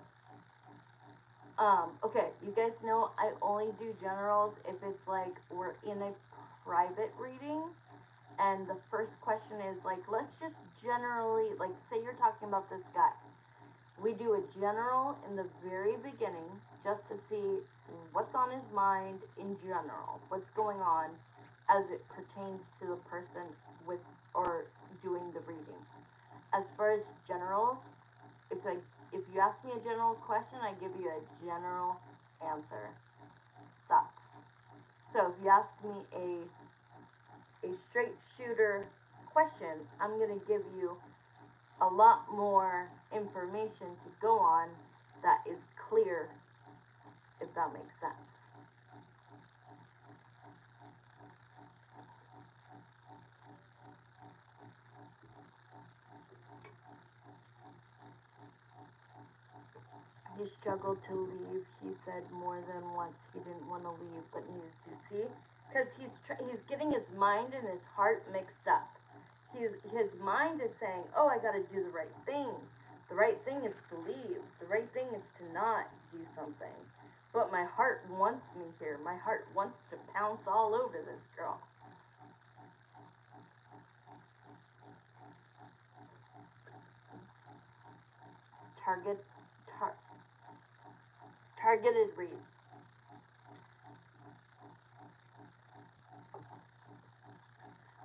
okay, you guys know I only do generals if it's like we're in a private reading, and the first question is like, let's just generally, like, say you're talking about this guy. We do a general in the very beginning just to see what's on his mind in general, what's going on as it pertains to the person with or doing the reading. As far as generals, if you ask me a general question, I give you a general answer. Sucks. So if you ask me a straight shooter question, I'm gonna give you a lot more information to go on that is clear, if that makes sense. He struggled to leave. He said more than once he didn't want to leave, but needed to. See, because he's getting his mind and his heart mixed up. His mind is saying, "Oh, I got to do the right thing. The right thing is to leave. The right thing is to not do something." But my heart wants me here. My heart wants to pounce all over this girl. Target, tar, targeted reads.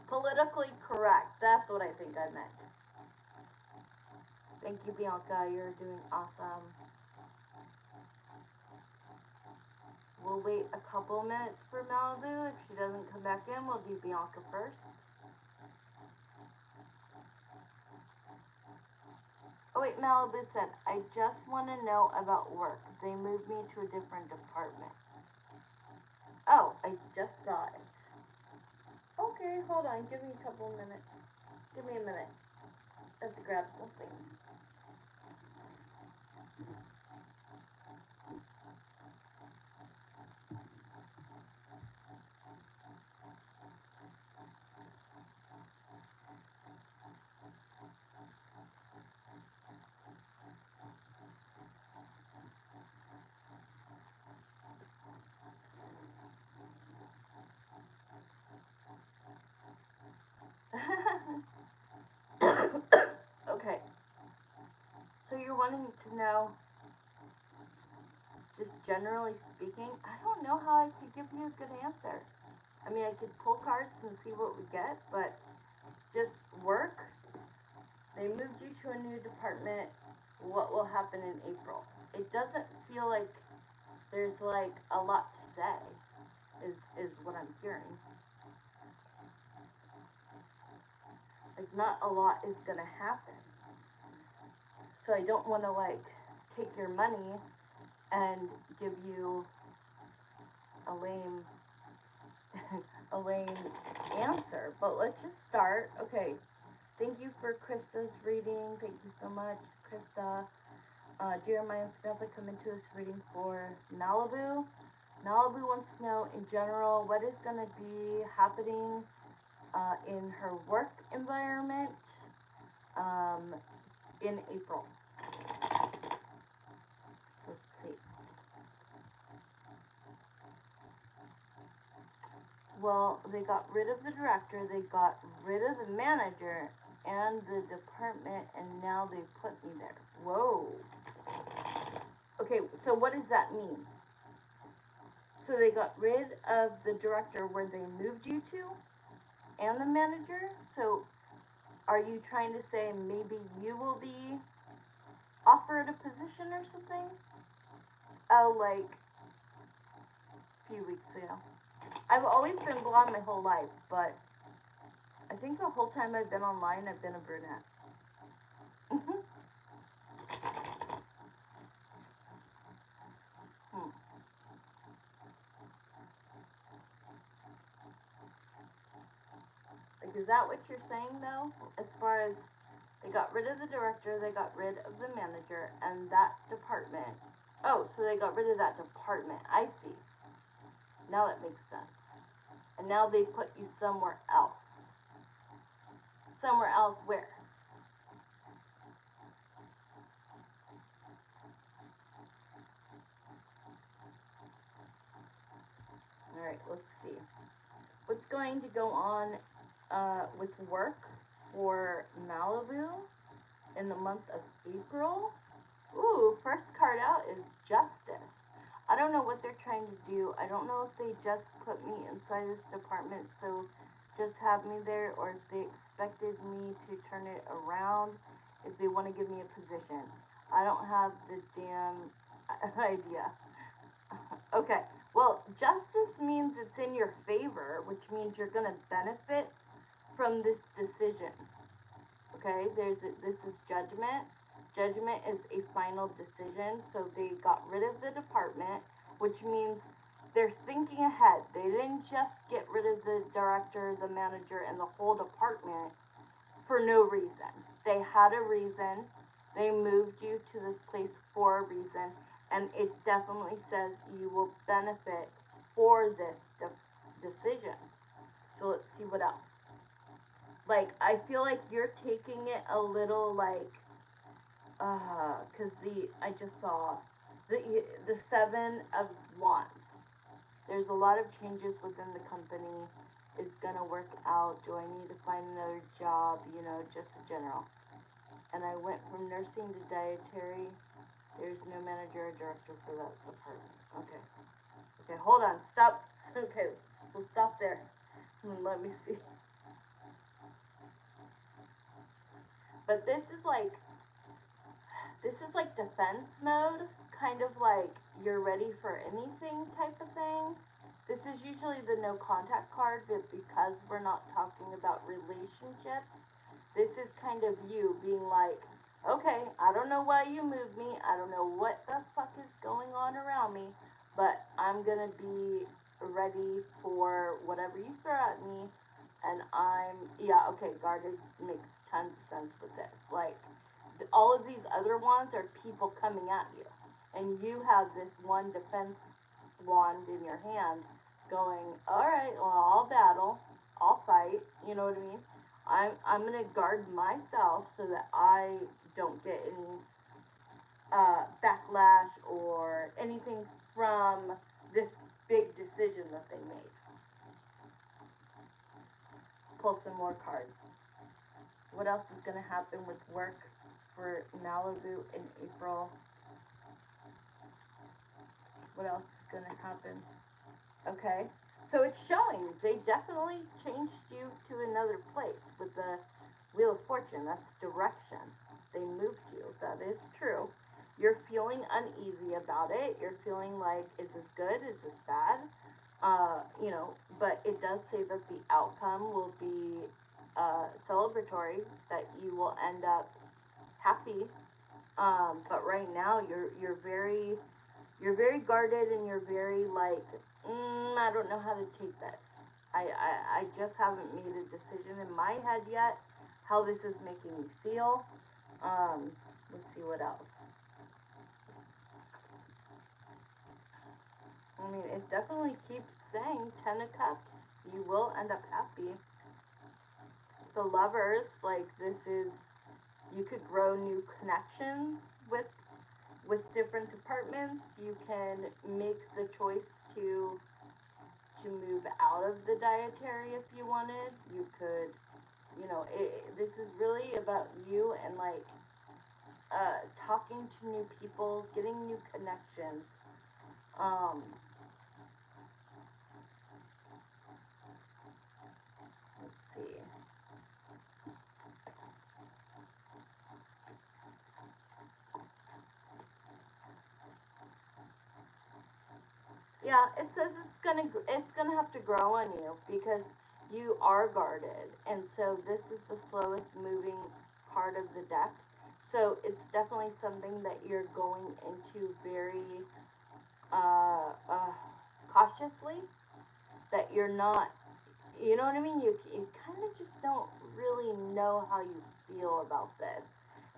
Politically correct. That's what I think I meant. Thank you, Bianca. You're doing awesome. We'll wait a couple minutes for Malibu. If she doesn't come back in, we'll do Bianca first. Oh wait, Malibu said, I just want to know about work. They moved me to a different department. Oh, I just saw it. Okay, hold on. Give me a couple minutes. Give me a minute. Let's grab something. Okay. So you're wanting to know, just generally speaking, I don't know how I could give you a good answer. I mean, I could pull cards and see what we get, but just work. They moved you to a new department. What will happen in April? It doesn't feel like there's like a lot to say, is what I'm hearing. Like, not a lot is gonna happen. So I don't want to like take your money and give you a lame a lame answer. But let's just start. Okay. Thank you for Krista's reading. Thank you so much, Krista. Jeremiah and Samantha come into this reading for Malibu. Malibu wants to know, in general, what is going to be happening in her work environment in April. Let's see. Well, they got rid of the director, they got rid of the manager and the department, and now they put me there. Whoa. Okay, so what does that mean? So they got rid of the director where they moved you to and the manager. So are you trying to say maybe you will be offered a position or something? Oh, like a few weeks ago. I've always been blonde my whole life, but I think the whole time I've been online, I've been a brunette. Like, is that what you're saying, though? As far as they got rid of the director, they got rid of the manager, and that department. Oh, so they got rid of that department. I see. Now it makes sense. And now they put you somewhere else. Somewhere else where? Alright, let's see. What's going to go on with work for Malibu in the month of April? Ooh, first card out is Justice. I don't know what they're trying to do. I don't know if they just put me inside this department, so just have me there, or if they expected me to turn it around, if they want to give me a position. I don't have the damn idea. Okay, well, justice means it's in your favor, which means you're going to benefit from this decision. Okay, this is judgment. Judgment is a final decision, so they got rid of the department, which means they're thinking ahead. They didn't just get rid of the director, the manager, and the whole department for no reason. They had a reason. They moved you to this place for a reason, and it definitely says you will benefit for this decision. So let's see what else. Like, I feel like you're taking it a little like, cause I just saw the 7 of Wands. There's a lot of changes within the company. Is gonna work out. Do I need to find another job? You know, just in general. And I went from nursing to dietary. There's no manager or director for that department. Okay. Okay, hold on. Stop. Okay, we'll stop there. Let me see. But this is like defense mode, kind of like you're ready for anything type of thing. This is usually the no contact card, but because we're not talking about relationships, this is kind of you being like, okay, I don't know why you moved me, I don't know what the fuck is going on around me, but I'm gonna be ready for whatever you throw at me, and yeah, okay, guarded makes tons of sense with this. Like, all of these other wands are people coming at you, and you have this one defense wand in your hand going, all right, well, I'll battle, I'll fight, you know what I mean? I'm gonna guard myself so that I don't get any backlash or anything from this big decision that they made. Pull some more cards. What else is gonna happen with work for Malibu in April? What else is gonna happen? Okay, so it's showing they definitely changed you to another place with the Wheel of Fortune. That's direction. They moved you. That is true. You're feeling uneasy about it. You're feeling like, is this good? Is this bad? But it does say that the outcome will be celebratory, that you will end up happy. But right now you're very guarded, and you're very like, I don't know how to take this. I just haven't made a decision in my head yet how this is making me feel. Let's see what else. I mean, it definitely keeps saying 10 of Cups. You will end up happy. The Lovers, like, this is, you could grow new connections with different departments. You can make the choice to move out of the dietary if you wanted. You could, this is really about you and like talking to new people, getting new connections. Let's see. Yeah, it says it's gonna have to grow on you because you are guarded, and so this is the slowest moving part of the deck. So it's definitely something that you're going into very cautiously. That you're not, you know what I mean? You kind of just don't really know how you feel about this,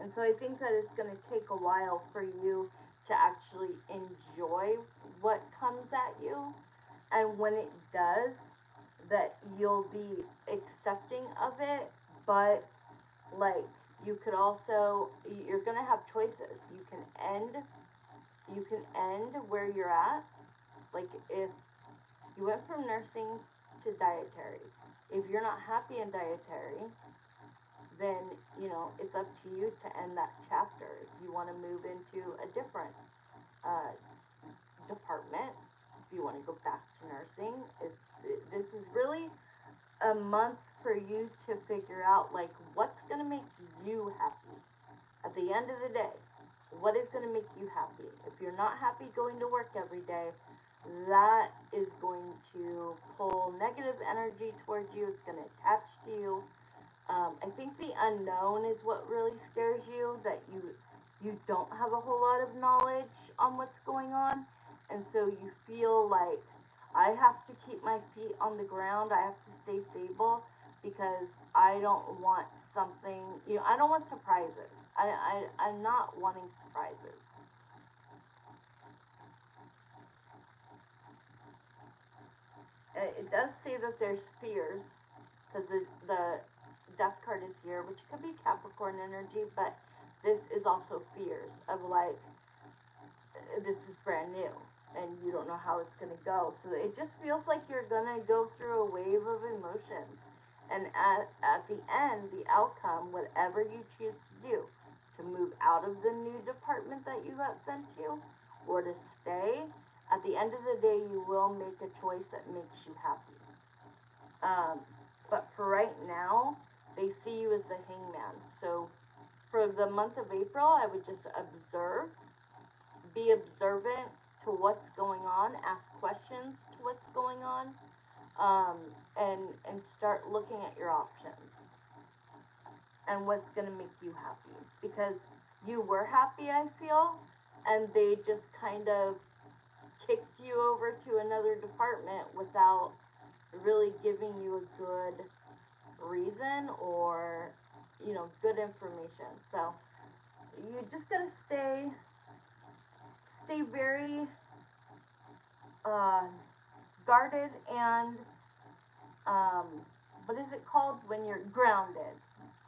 and so I think that it's going to take a while for you to actually enjoy what comes at you, and when it does, that you'll be accepting of it, but like you could also, you're gonna have choices. You can end where you're at. Like, if you went from nursing to dietary, if you're not happy in dietary, then it's up to you to end that chapter. If you want to move into a different uh, department, if you want to go back to nursing, this is really a month for you to figure out, like, what's going to make you happy at the end of the day. What is going to make you happy? If you're not happy going to work every day, that is going to pull negative energy towards you. It's going to attach to you. I think the unknown is what really scares you, that you don't have a whole lot of knowledge on what's going on, and so you feel like, I have to keep my feet on the ground, I have to stay stable, because I don't want something, I don't want surprises. I'm not wanting surprises. It does say that there's fears, because the death card is here, which could be Capricorn energy, but this is also fears of like, this is brand new and you don't know how it's going to go. So it just feels like you're going to go through a wave of emotions. And at the end, the outcome, whatever you choose to do, to move out of the new department that you got sent to, or to stay, at the end of the day, you will make a choice that makes you happy. But for right now, they see you as the hangman. So for the month of April, I would just observe, be observant to what's going on, ask questions to what's going on, and start looking at your options and what's going to make you happy. Because you were happy, I feel, and they just kind of kicked you over to another department without really giving you a good reason or, you know, good information. So you just gotta stay very guarded and what is it called when you're grounded?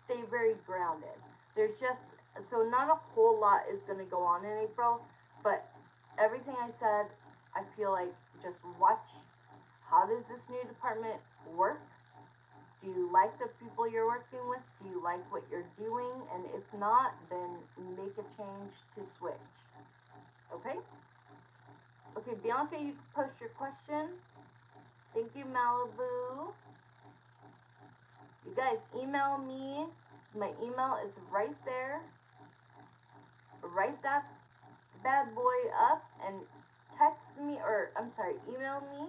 Stay very grounded. There's just, so not a whole lot is going to go on in April, but everything I said, I feel like just watch, how does this new department work? Do you like the people you're working with? Do you like what you're doing? And if not, then make a change to switch. Okay? Okay, Bianca, you can post your question. Thank you, Malibu. You guys, email me. My email is right there. Write that bad boy up and text me, or I'm sorry, email me.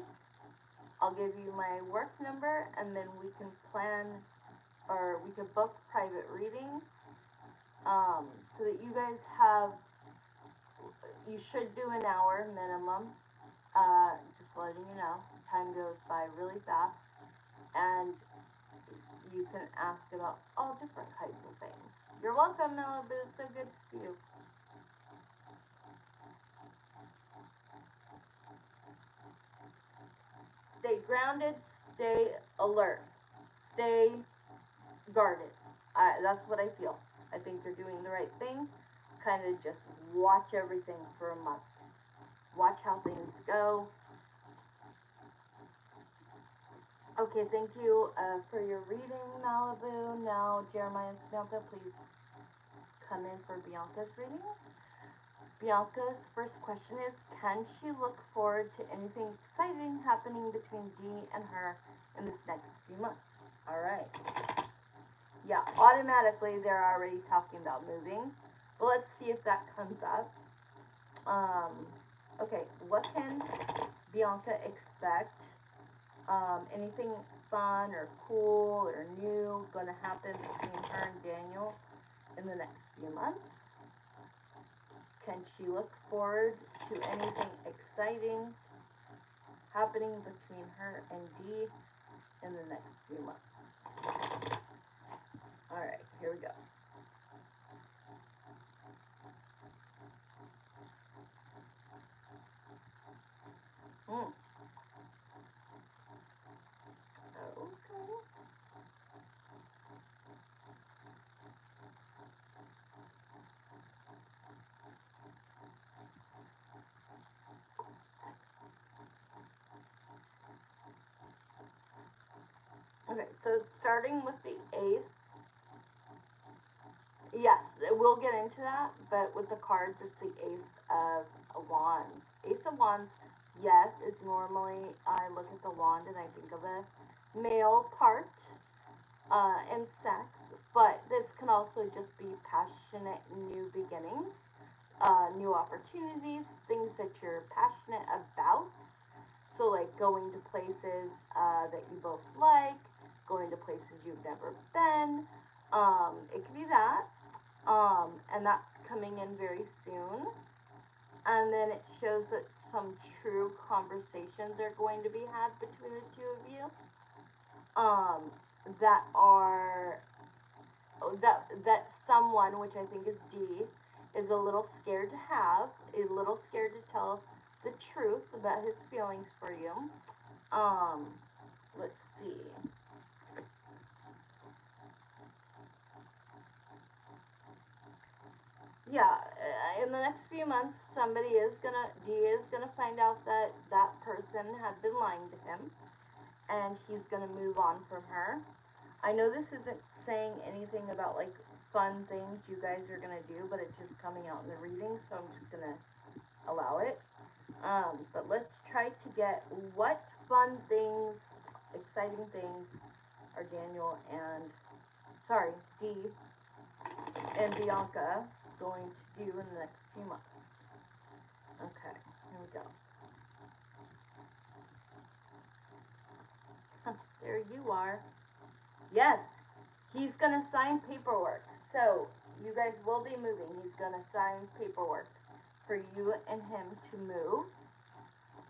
I'll give you my work number, and then we can plan, or we can book private readings, so that you guys have, you should do an hour minimum, just letting you know, time goes by really fast, and you can ask about all different kinds of things. You're welcome, Malibu, it's so good to see you. Stay grounded, stay alert, stay guarded. That's what I feel. I think you're doing the right thing. Kind of just watch everything for a month. Watch how things go. Okay, thank you for your reading, Malibu. Now, Jeremiah and Samantha, please come in for Bianca's reading. Bianca's first question is, can she look forward to anything exciting happening between Dee and her in this next few months? All right. Yeah, automatically they're already talking about moving. But let's see if that comes up. Okay, what can Bianca expect? Anything fun or cool or new going to happen between her and Daniel in the next few months? Can she look forward to anything exciting happening between her and Dee in the next few months? Alright, here we go. Okay. Okay, so starting with the ace. Yes, we'll get into that, but with the cards, it's the Ace of Wands. Ace of Wands, yes, is normally, I look at the wand and I think of a male part and sex, but this can also just be passionate new beginnings, new opportunities, things that you're passionate about. So like going to places that you both like, going to places you've never been. It could be that. And that's coming in very soon. And then it shows that some true conversations are going to be had between the two of you. That are, that someone, which I think is D, is a little scared to have, a little scared to tell the truth about his feelings for you. Let's see. Yeah, in the next few months, D is gonna find out that that person had been lying to him, and he's gonna move on from her. I know this isn't saying anything about like fun things you guys are gonna do, but it's just coming out in the reading, so I'm just gonna allow it. But let's try to get what fun things, exciting things are Daniel and, sorry, D and Bianca going to do in the next few months? Okay, here we go. There you are. Yes, he's going to sign paperwork. So, you guys will be moving. He's going to sign paperwork for you and him to move.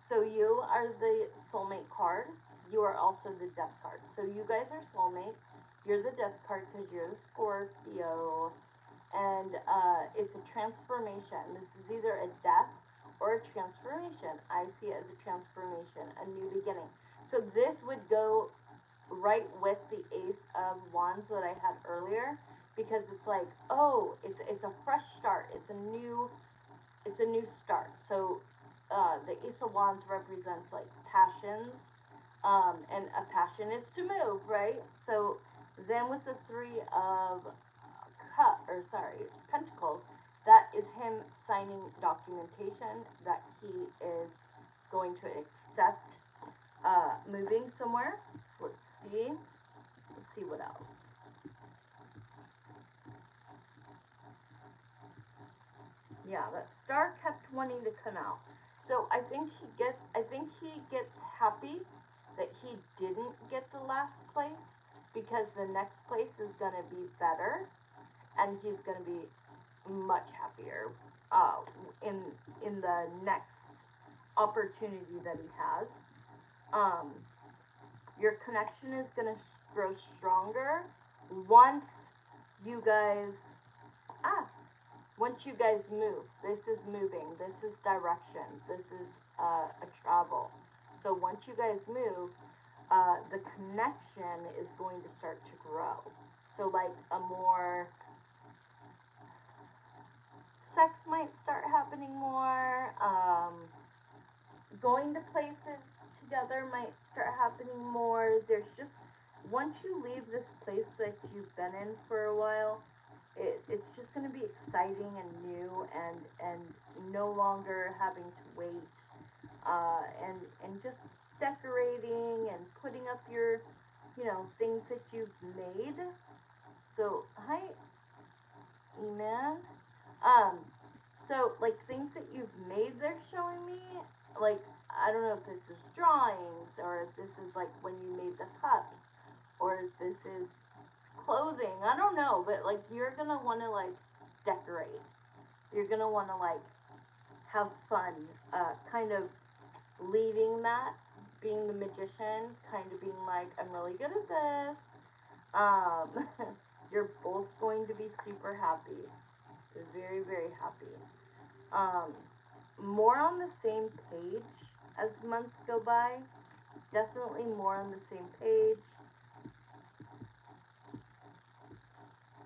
So, you are the soulmate card. You are also the death card. So, you guys are soulmates. You're the death card because you're the Scorpio. And it's a transformation. This is either a death or a transformation. I see it as a transformation, a new beginning. So, this would go right with the Ace of Wands that I had earlier, because it's like, oh, it's a fresh start. It's a new start. So the Ace of Wands represents like passions, and a passion is to move, right? So then with the Three of Pentacles, that is him signing documentation that he is going to accept moving somewhere. So let's see. Let's see what else. Yeah, that star kept wanting to come out. So I think he gets happy that he didn't get the last place, because the next place is going to be better, and he's going to be much happier in the next opportunity that he has. Your connection is going to grow stronger once you guys once you guys move. This is moving, this is direction, this is a travel. So once you guys move, the connection is going to start to grow. So like a more sex might start happening more. Going to places together might start happening more. There's just, once you leave this place that you've been in for a while, it's just going to be exciting and new, and no longer having to wait, and just decorating and putting up your, things that you've made. So, hi, Eman. So, like, things that you've made, they're showing me. Like, I don't know if this is drawings, or if this is, like, when you made the cups, or if this is clothing. I don't know, but, like, you're gonna want to, like, decorate. You're gonna want to, like, have fun. Kind of leading that, being the magician, kind of being like, I'm really good at this. You're both going to be super happy. Very, very happy. More on the same page as months go by. Definitely more on the same page.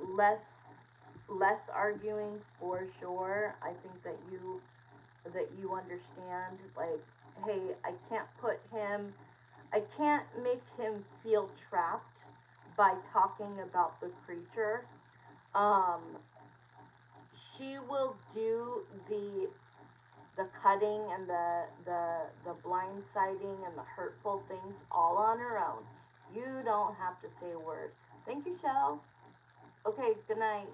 Less arguing for sure. I think that you understand, like, hey, I can't make him feel trapped by talking about the creature. She will do the cutting and the blindsiding and the hurtful things all on her own. You don't have to say a word. Thank you, Shell. Okay, good night.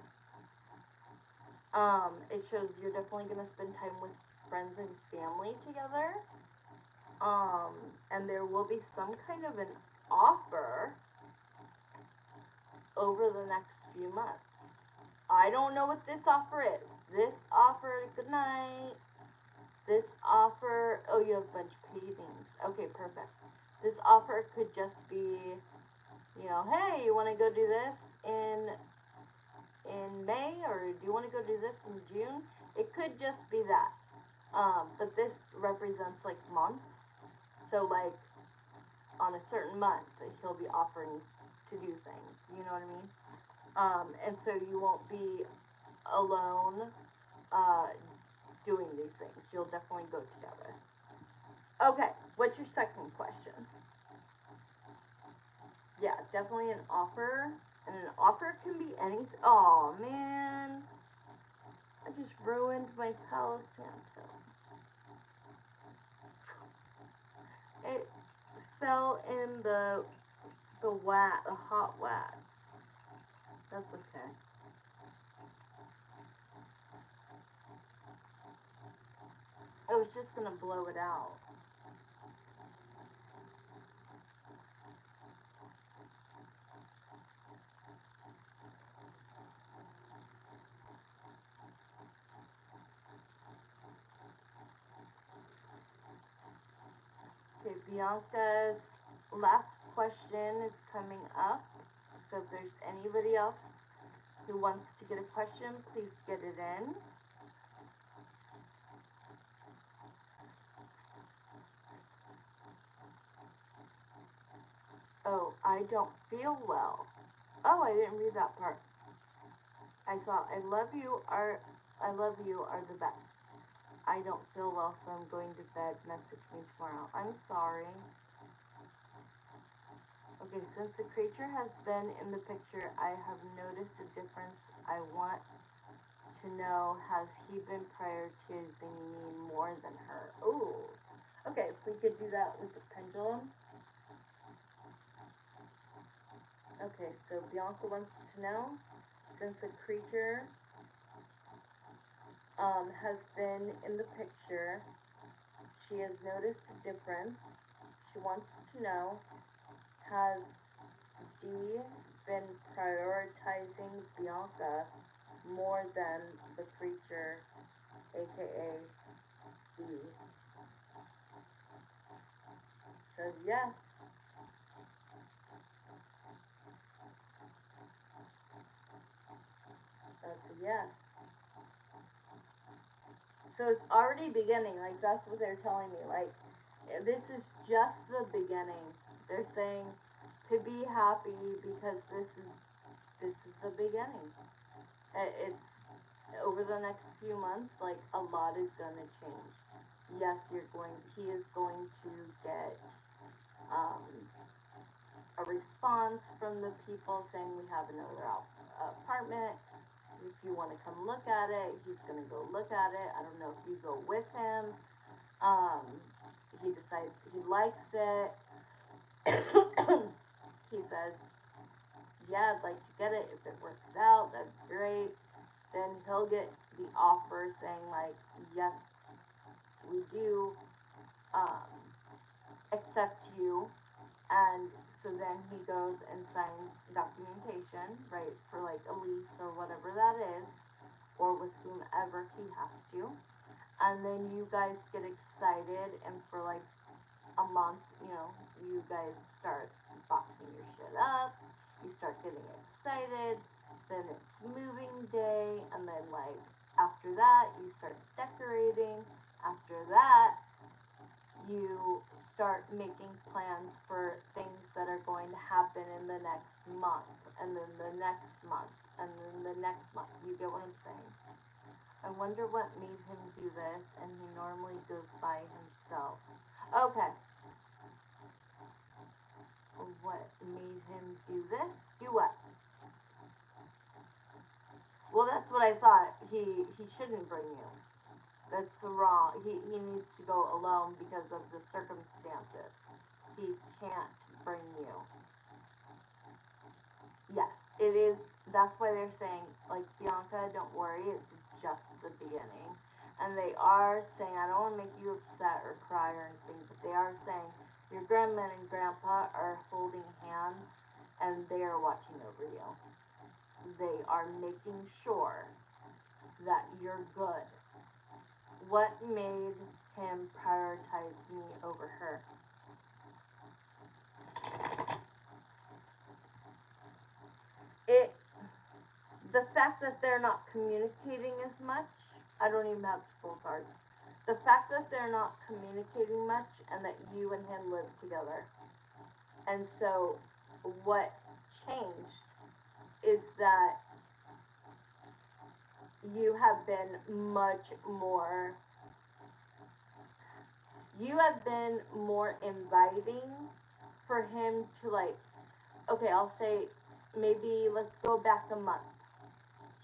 It shows you're definitely gonna spend time with friends and family together. And there will be some kind of an offer over the next few months. I don't know what this offer is. This offer, good night. This offer, oh, you have a bunch of paintings. Okay, perfect. This offer could just be, hey, you want to go do this in May, or do you want to go do this in June? It could just be that. But this represents like months. So like on a certain month, he'll be offering to do things. You know what I mean? And so you won't be alone doing these things. You'll definitely go together. Okay, what's your second question? Yeah, definitely an offer. And an offer can be anything. Oh man, I just ruined my Palo Santo. It fell in the hot wax. That's okay. was just gonna blow it out. Okay, Bianca's last question is coming up. So if there's anybody else who wants to get a question, please get it in. Oh, I don't feel well. Oh, I didn't read that part. I saw I love you are the best. I don't feel well, so I'm going to bed. Message me tomorrow. I'm sorry. Okay, since the creature has been in the picture, I have noticed a difference. I want to know, has he been prioritizing me more than her? Ooh. Okay, if we could do that with the pendulum. Okay, so Bianca wants to know, since a creature has been in the picture, she has noticed a difference. She wants to know, has D been prioritizing Bianca more than the creature, aka D? Says yes. That's a yes. So it's already beginning, like that's what they're telling me. Like, this is just the beginning. They're saying to be happy because this is the beginning. It's over the next few months, like a lot is gonna change. Yes, he is going to get um, a response from the people saying we have another apartment. If you want to come look at it, he's gonna go look at it. I don't know if you go with him. Um, he decides he likes it. He says, yeah, I'd like to get it. If it works out, that's great. Then he'll get the offer saying like, yes, we do um, accept you. And so then he goes and signs documentation, right, for like a lease or whatever that is, or with whomever he has to. And then you guys get excited, and for like a month, you guys start boxing your shit up, you start getting excited, then it's moving day, and then like after that, you start decorating, after that, you start making plans for things that are going to happen in the next month, and then the next month, and then the next month. You get what I'm saying? I wonder what made him do this, and he normally goes by himself. Okay. What made him do this? Do what? Well, that's what I thought. He shouldn't bring you. That's wrong. He needs to go alone because of the circumstances. He can't bring you. Yes, it is. That's why they're saying, like, Bianca, don't worry, it's just the beginning. And they are saying, I don't want to make you upset or cry or anything, but they are saying your grandma and grandpa are holding hands and they are watching over you. They are making sure that you're good. What made him prioritize me over her? The fact that they're not communicating as much, I don't even have full cards. The fact that they're not communicating much and that you and him live together. And so what changed is that you have been more inviting for him to, like, okay, I'll say maybe let's go back a month.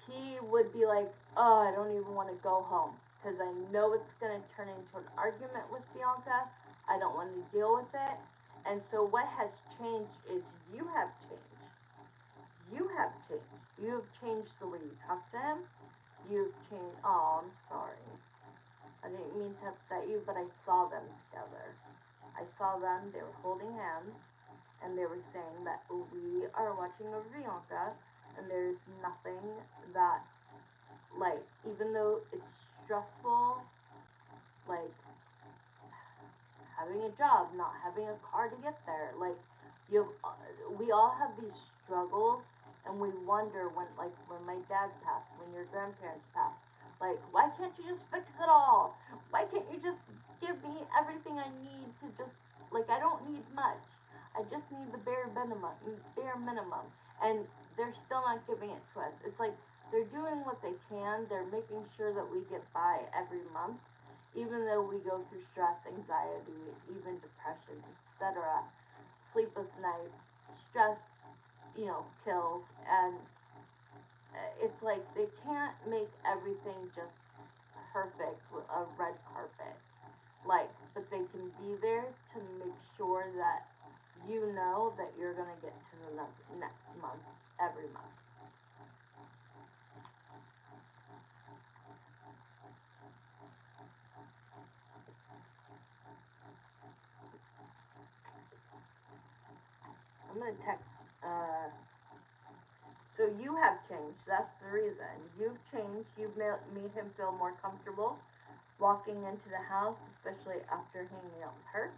He would be like, oh, I don't even want to go home because I know it's going to turn into an argument with Bianca. I don't want to deal with it. And so what has changed is you have changed. You have changed. You have changed the way you talk to him. You've changed. Oh, I'm sorry. I didn't mean to upset you, but I saw them together. I saw them, they were holding hands, and they were saying that we are watching over Bianca, and there's nothing that, like, even though it's stressful, like, having a job, not having a car to get there, like, we all have these struggles, and we wonder when my dad passed, when your grandparents passed, like, why can't you just fix it all? Why can't you just give me everything I need to just, like, I don't need much. I just need the bare minimum. And they're still not giving it to us. It's like they're doing what they can. They're making sure that we get by every month, even though we go through stress, anxiety, even depression, etc. Sleepless nights, stress, kills, and it's like they can't make everything just perfect with a red carpet. Like, but they can be there to make sure that you know that you're gonna get to the next month, every month. I'm gonna text, so you have changed, that's the reason. You've changed, you've made him feel more comfortable walking into the house, especially after hanging out with her.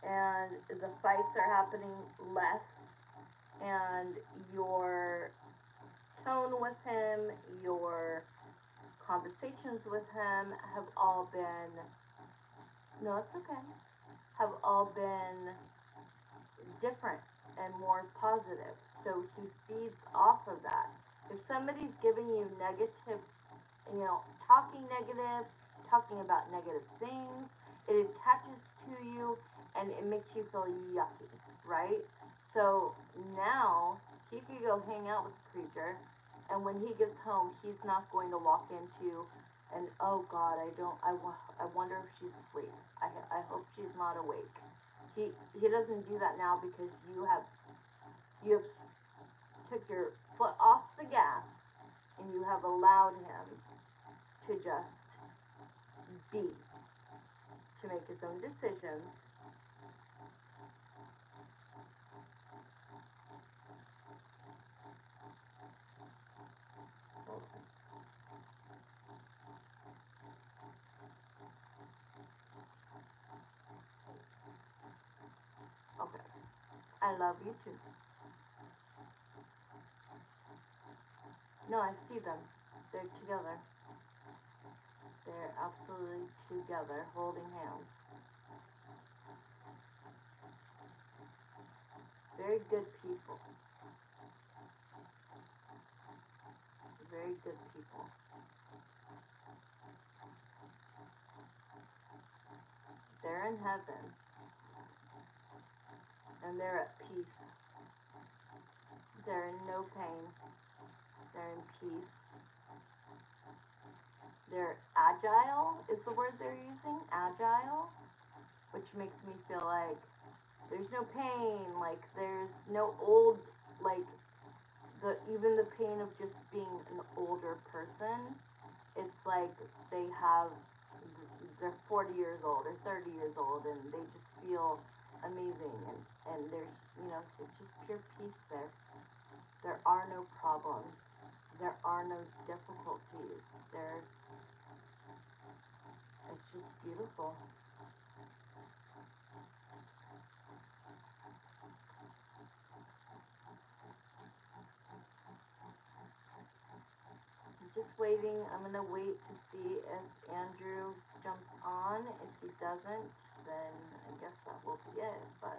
And the fights are happening less, and your tone with him, your conversations with him have all been, no, it's okay, have all been different and more positive. So he feeds off of that. If somebody's giving you negative, talking negative, talking about negative things, it attaches to you and it makes you feel yucky, right? So now he could go hang out with the creature, and when he gets home, he's not going to walk into and, oh God, I wonder if she's asleep. I hope she's not awake. He doesn't do that now because you have took your foot off the gas and you have allowed him to just be, to make his own decisions. Okay. I love you too. No, I see them. They're together. They're absolutely together, holding hands. Very good people. Very good people. They're in heaven. And they're at peace. They're in no pain. They're in peace. They're agile, is the word they're using. Agile. Which makes me feel like there's no pain. Like, there's no old, like, even the pain of just being an older person. It's like they're 40 years old or 30 years old and they just feel amazing, and there's, it's just pure peace there. There are no problems. There are no difficulties. It's just beautiful. I'm just waiting. I'm gonna wait to see if Andrew jumps on. If he doesn't, then I guess that will be it. But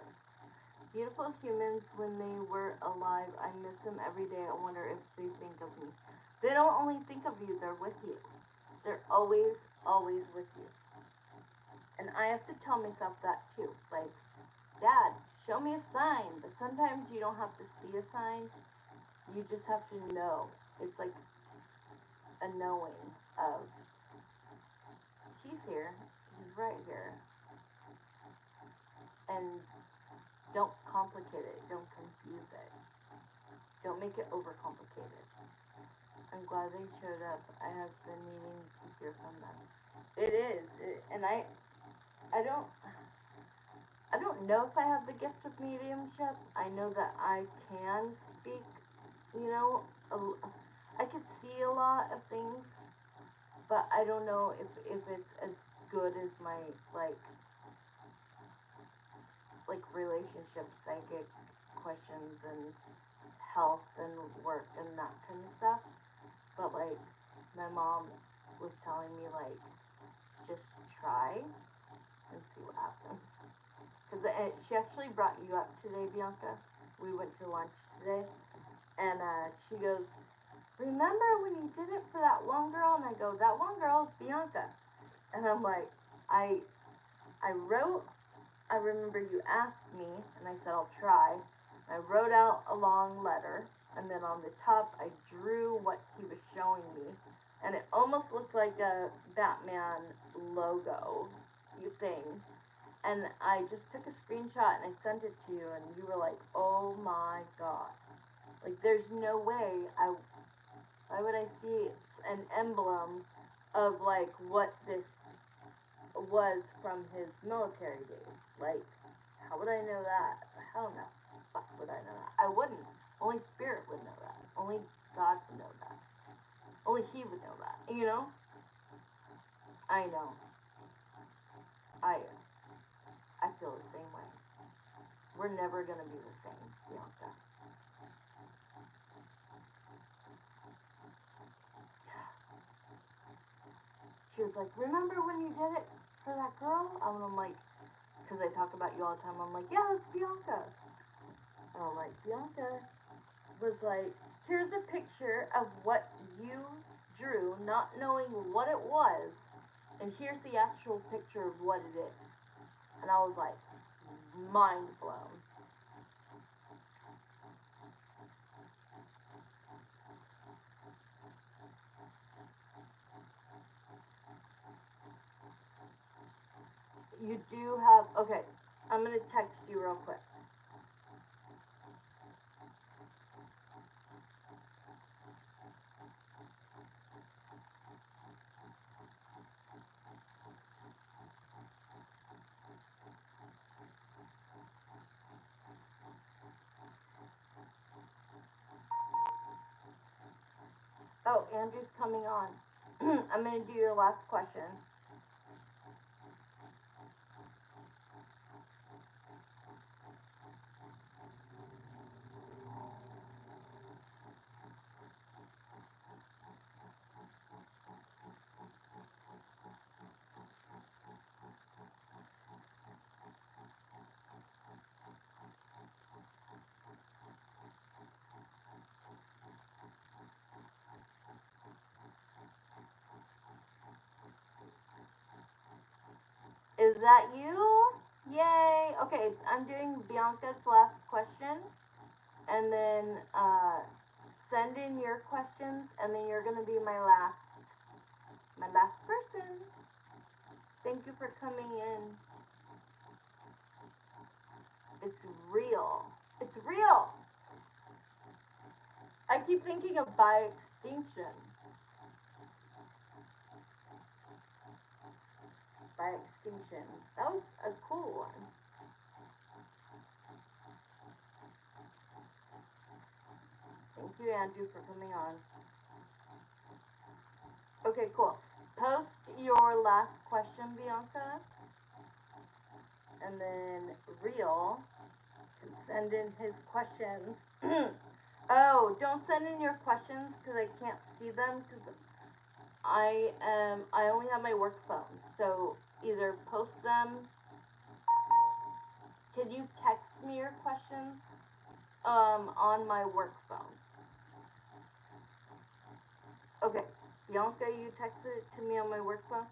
beautiful humans, when they were alive, I miss them every day. I wonder if they think of me. They don't only think of you, they're with you. They're always, always with you. And I have to tell myself that too. Like, Dad, show me a sign. But sometimes you don't have to see a sign. You just have to know. It's like a knowing of, he's here. He's right here. And don't complicate it. Don't confuse it. Don't make it overcomplicated. I'm glad they showed up. I have been needing to hear from them. It is, and I don't, I don't know if I have the gift of mediumship. I know that I can speak, you know, I could see a lot of things, but I don't know if it's as good as my, like relationship psychic questions and health and work and that kind of stuff. But like, my mom was telling me, like, just try and see what happens. Because she actually brought you up today, Bianca. We went to lunch today, and she goes, remember when you did it for that one girl? And I go, that one girl is Bianca. And I'm like, I wrote, I remember you asked me, and I said, I'll try. I wrote out a long letter, and then on the top, I drew what he was showing me. And it almost looked like a Batman logo thing. And I just took a screenshot and I sent it to you, and you were like, oh my god. Like, there's no way why would I see an emblem of, like, what this was from his military days? Like, how would I know that? Hell no. Fuck would I know that? I wouldn't. Only Spirit would know that. Only God would know that. Only He would know that. You know? I know. I feel the same way. We're never gonna be the same, Bianca. She was like, remember when you did it for that girl? And I'm like, because I talk about you all the time, I'm like, yeah, that's Bianca. And I'm like, Bianca was like, here's a picture of what you drew, not knowing what it was, and here's the actual picture of what it is. And I was like, mind blown. You do have, okay, I'm going to text you real quick. Oh, Andrew's coming on. I'm going to do your last question. Is that you? Yay! Okay, I'm doing Bianca's last question, and then send in your questions, and then you're gonna be my last person. Thank you for coming in. It's real. It's real. I keep thinking of by extinction. By extinction. That was a cool one. Thank you, Andrew, for coming on. Okay, cool. Post your last question, Bianca. And then Real can send in his questions. Oh, don't send in your questions because I can't see them because I only have my work phone. So either post them. Can you text me your questions on my work phone? Okay, Bianca, you texted it to me on my work phone.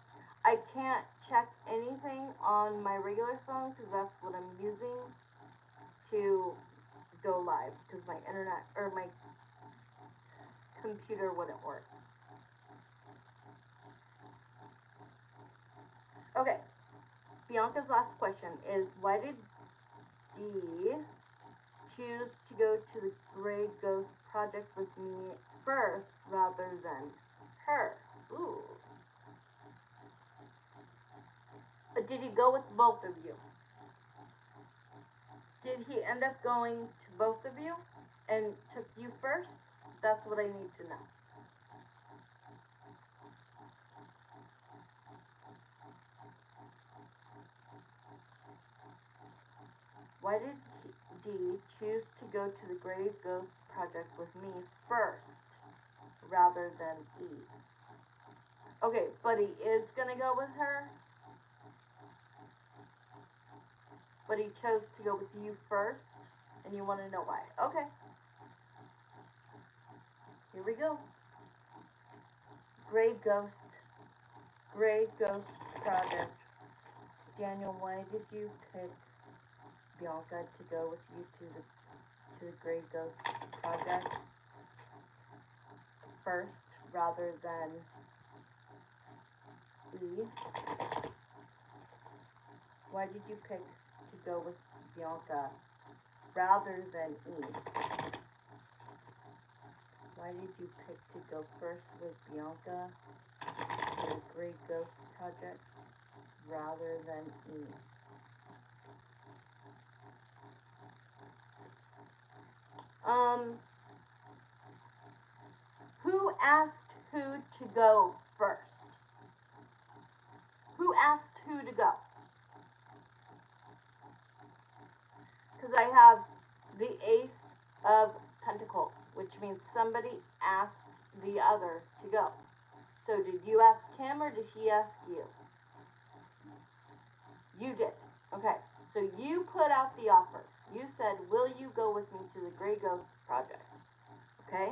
I can't check anything on my regular phone because that's what I'm using to go live because my internet or my computer wouldn't work. Okay, Bianca's last question is, why did Dee choose to go to the Gray Ghost Project with me first rather than her? Ooh. But did he go with both of you? Did he end up going to both of you and took you first? That's what I need to know. Why did D choose to go to the Grave Ghost Project with me first rather than E? Okay, but he is gonna go with her? But he chose to go with you first? And you want to know why? Okay. Here we go. Gray Ghost Project. Daniel, why did you pick Bianca to go with you to the Gray Ghost Project first rather than E? Why did you pick to go with Bianca rather than E? Why did you pick to go first with Bianca to the Gray Ghost Project rather than E? Who asked who to go first? Who asked who to go? Because I have the Ace of Pentacles, which means somebody asked the other to go. So did you ask him or did he ask you? You did. Okay. So you put out the offer. You said, will you go with me to the Grey Ghost Project? Okay?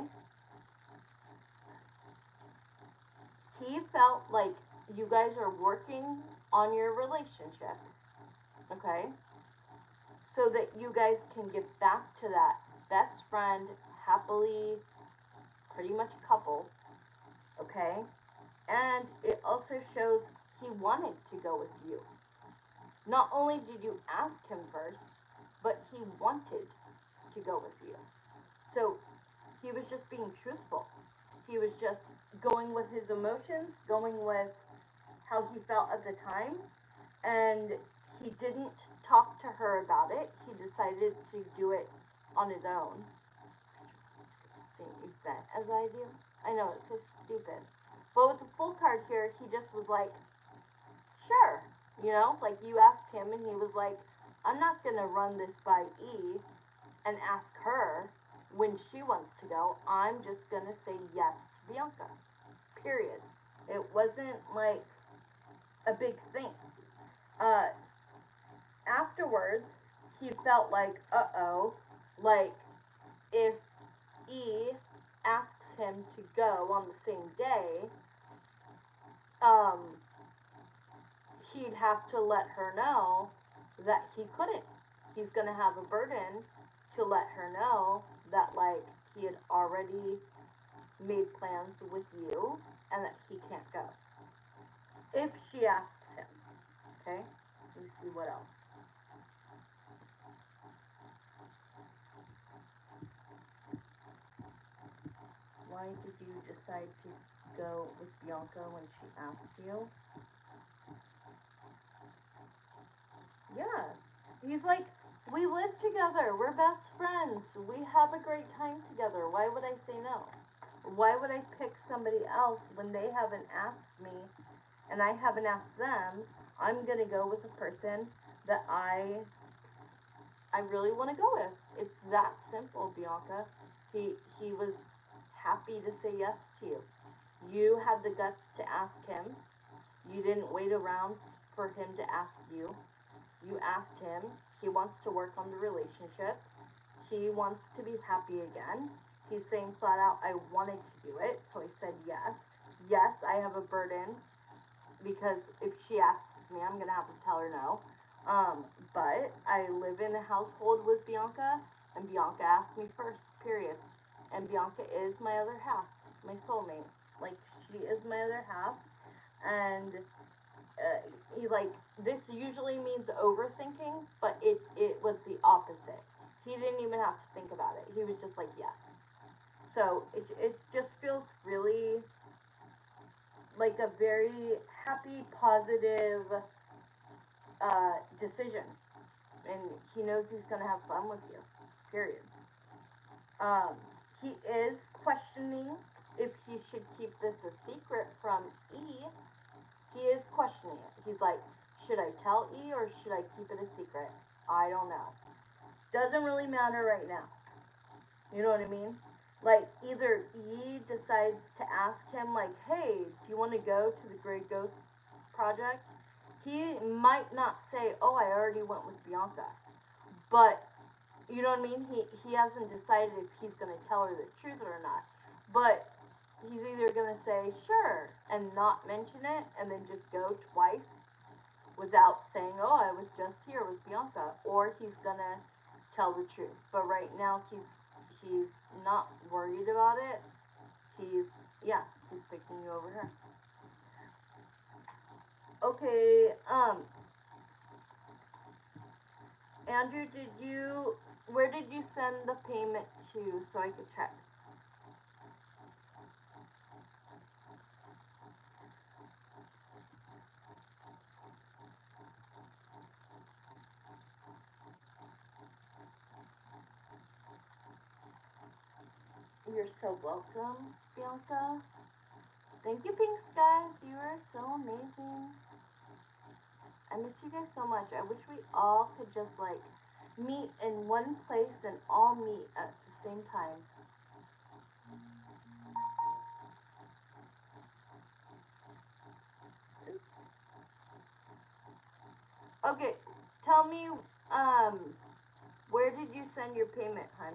He felt like you guys are working on your relationship. Okay? So that you guys can get back to that best friend, happily, pretty much couple. Okay? And it also shows he wanted to go with you. Not only did you ask him first, but he wanted to go with you. So he was just being truthful. He was just going with his emotions, going with how he felt at the time, and he didn't talk to her about it. He decided to do it on his own. Same event as I do. I know, it's so stupid. But with the full card here, he just was like, sure. You know, like you asked him and he was like, I'm not going to run this by E and ask her when she wants to go. I'm just going to say yes to Bianca. Period. It wasn't like a big thing. Afterwards, he felt like, uh-oh, like if E asks him to go on the same day, he'd have to let her know that he couldn't. He's going to have a burden to let her know that, like, he had already made plans with you and that he can't go. If she asks him. Okay? Let me see what else. Why did you decide to go with Bianca when she asked you? Yeah. He's like, we live together. We're best friends. We have a great time together. Why would I say no? Why would I pick somebody else when they haven't asked me and I haven't asked them? I'm going to go with the person that I really want to go with. It's that simple, Bianca. He was happy to say yes to you. You had the guts to ask him. You didn't wait around for him to ask you. You asked him. He wants to work on the relationship. He wants to be happy again. He's saying flat out, I wanted to do it, so I said yes. Yes, I have a burden, because if she asks me, I'm going to have to tell her no. But I live in a household with Bianca, and Bianca asked me first, period. And Bianca is my other half, my soulmate. Like, she is my other half, and this usually means overthinking, but it was the opposite. He didn't even even have to think about it. He was just like, yes. So it just feels really like a very happy, positive decision. And he knows he's going to have fun with you, period. He is questioning if he should keep this a secret from E. He is questioning it. He's like, should I tell E or should I keep it a secret? I don't know. Doesn't really matter right now. You know what I mean? Like, either E decides to ask him, like, hey, do you want to go to the Great Ghost Project? He might not say, oh, I already went with Bianca. But, you know what I mean? He hasn't decided if he's going to tell her the truth or not. But he's either going to say, sure, and not mention it, and then just go twice without saying, oh, I was just here with Bianca. Or he's going to tell the truth. But right now, he's not worried about it. He's picking you over here. Okay, Andrew, where did you send the payment to so I could check? You're so welcome, Bianca. Thank you, Pink Skies. You are so amazing. I miss you guys so much. I wish we all could just, like, meet in one place and all meet at the same time. Oops. Okay, tell me, where did you send your payment, hon?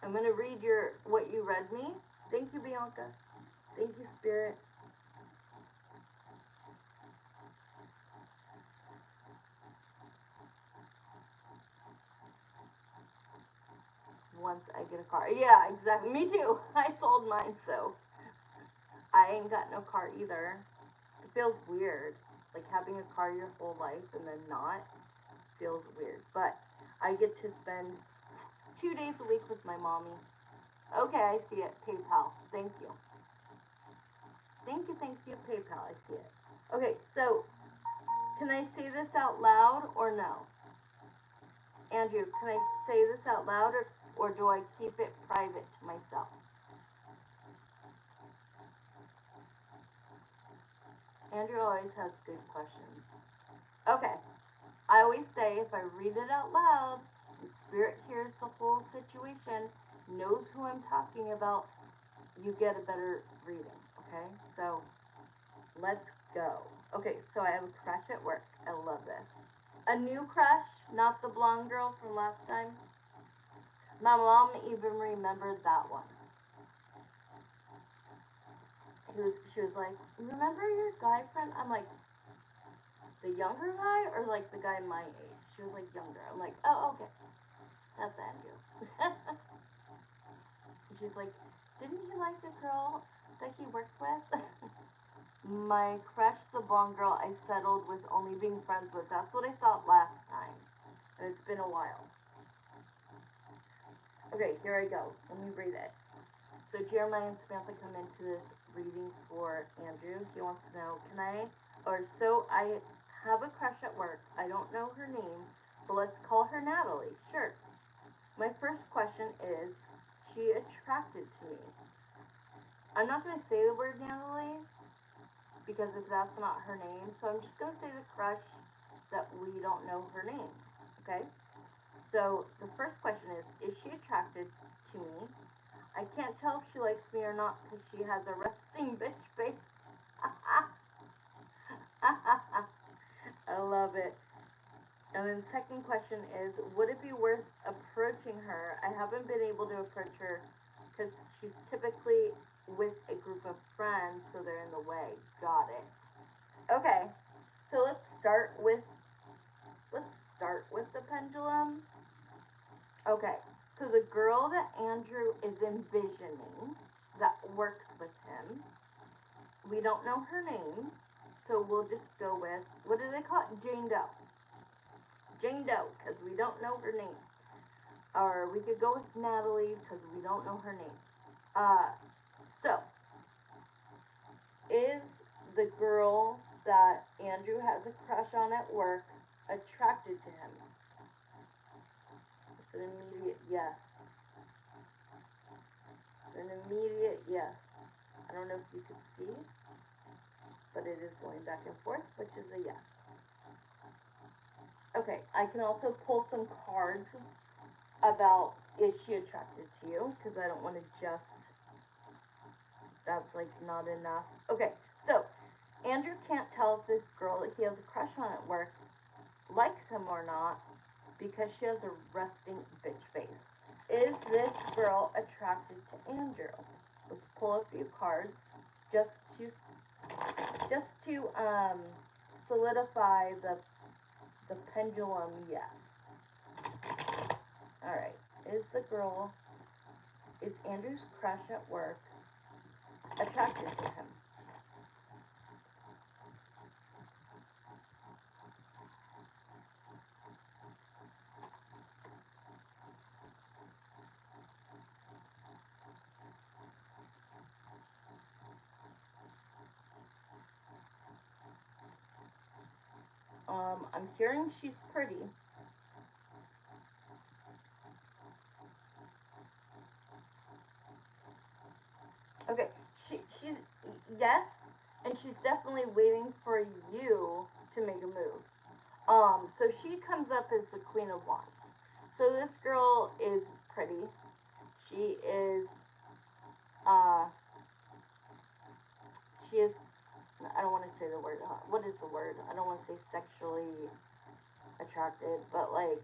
I'm gonna read what you read me. Thank you, Bianca. Thank you, Spirit. Once I get a car. Yeah, exactly. Me too. I sold mine, so I ain't got no car either. It feels weird. Like having a car your whole life and then not feels weird. But I get to spend 2 days a week with my mommy. Okay, I see it. PayPal. Thank you. Thank you, PayPal. I see it. Okay, so can I say this out loud or no? Andrew, can I say this out loud or do I keep it private to myself? Andrew always has good questions. Okay, I always say if I read it out loud, the spirit hears the whole situation, knows who I'm talking about, you get a better reading, okay? So, let's go. Okay, so I have a crush at work. I love this. A new crush, not the blonde girl from last time. My mom even remembered that one. She was like, remember your guy friend? I'm like, the younger guy or like the guy my age? She was like, younger. I'm like, oh, okay. That's Andrew. She's like, didn't he like the girl that he worked with? My crush, the blonde girl I settled with only being friends with. That's what I thought last time. And it's been a while. Okay, here I go. Let me read it. So Jeremiah and Samantha come into this reading for Andrew. He wants to know, so I have a crush at work. I don't know her name, but let's call her Natalie. Sure. My first question is she attracted to me? I'm not going to say the word Natalie because if that's not her name, so I'm just going to say the crush that we don't know her name. Okay? So the first question is she attracted to me? I can't tell if she likes me or not because she has a resting bitch face. I love it. And then second question is, would it be worth approaching her? I haven't been able to approach her because she's typically with a group of friends, so they're in the way. Got it. Okay, so let's start with the pendulum. Okay, so the girl that Andrew is envisioning that works with him, we don't know her name, So we'll just go with, what do they call it? Jane Doe. Jane Doe, because we don't know her name. Or we could go with Natalie, because we don't know her name. So, is the girl that Andrew has a crush on at work attracted to him? It's an immediate yes. It's an immediate yes. I don't know if you can see, but it is going back and forth, which is a yes. Okay, I can also pull some cards about is she attracted to you, because I don't want to just, that's like not enough. Okay, so Andrew can't tell if this girl that he has a crush on at work likes him or not because she has a resting bitch face. Is this girl attracted to Andrew? Let's pull a few cards just to solidify the pendulum yes. Alright, is Andrew's crush at work attracted to him? I'm hearing she's pretty. Okay, she's, yes, and she's definitely waiting for you to make a move. So she comes up as the Queen of Wands. So this girl is pretty. She is, she is, I don't want to say the word, what is the word? I don't want to say sexually attracted, but like,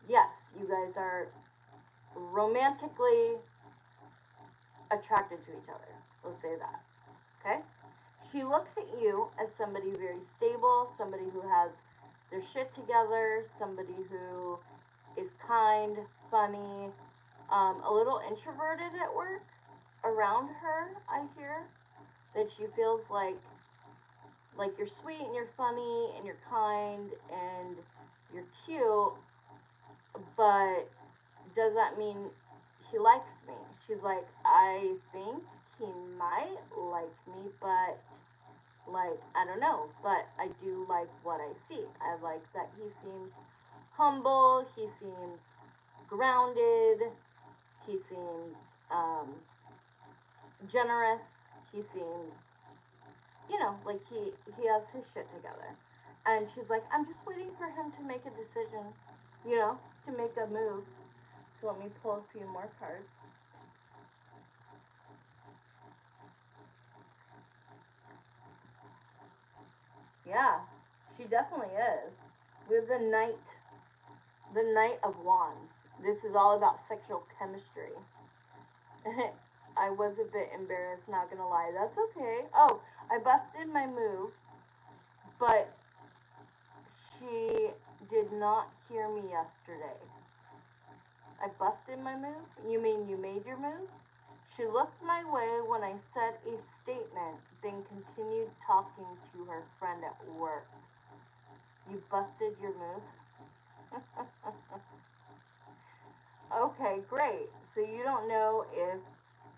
yes, you guys are romantically attracted to each other. Let's say that. Okay? She looks at you as somebody very stable, somebody who has their shit together, somebody who is kind, funny, a little introverted at work. Around her, I hear that she feels like you're sweet and you're funny and you're kind and you're cute, but does that mean he likes me? She's like, I think he might like me, but like, I don't know, but I do like what I see. I like that he seems humble, he seems grounded, he seems generous, he seems, you know, like he has his shit together. And she's like, I'm just waiting for him to make a decision, you know, to make a move. So let me pull a few more cards. Yeah, she definitely is. We have the Knight of Wands. This is all about sexual chemistry. I was a bit embarrassed, not gonna lie. That's okay. Oh, I busted my move, but she did not hear me yesterday. I busted my move? You mean you made your move? She looked my way when I said a statement, then continued talking to her friend at work. You busted your move? Okay, great. So you don't know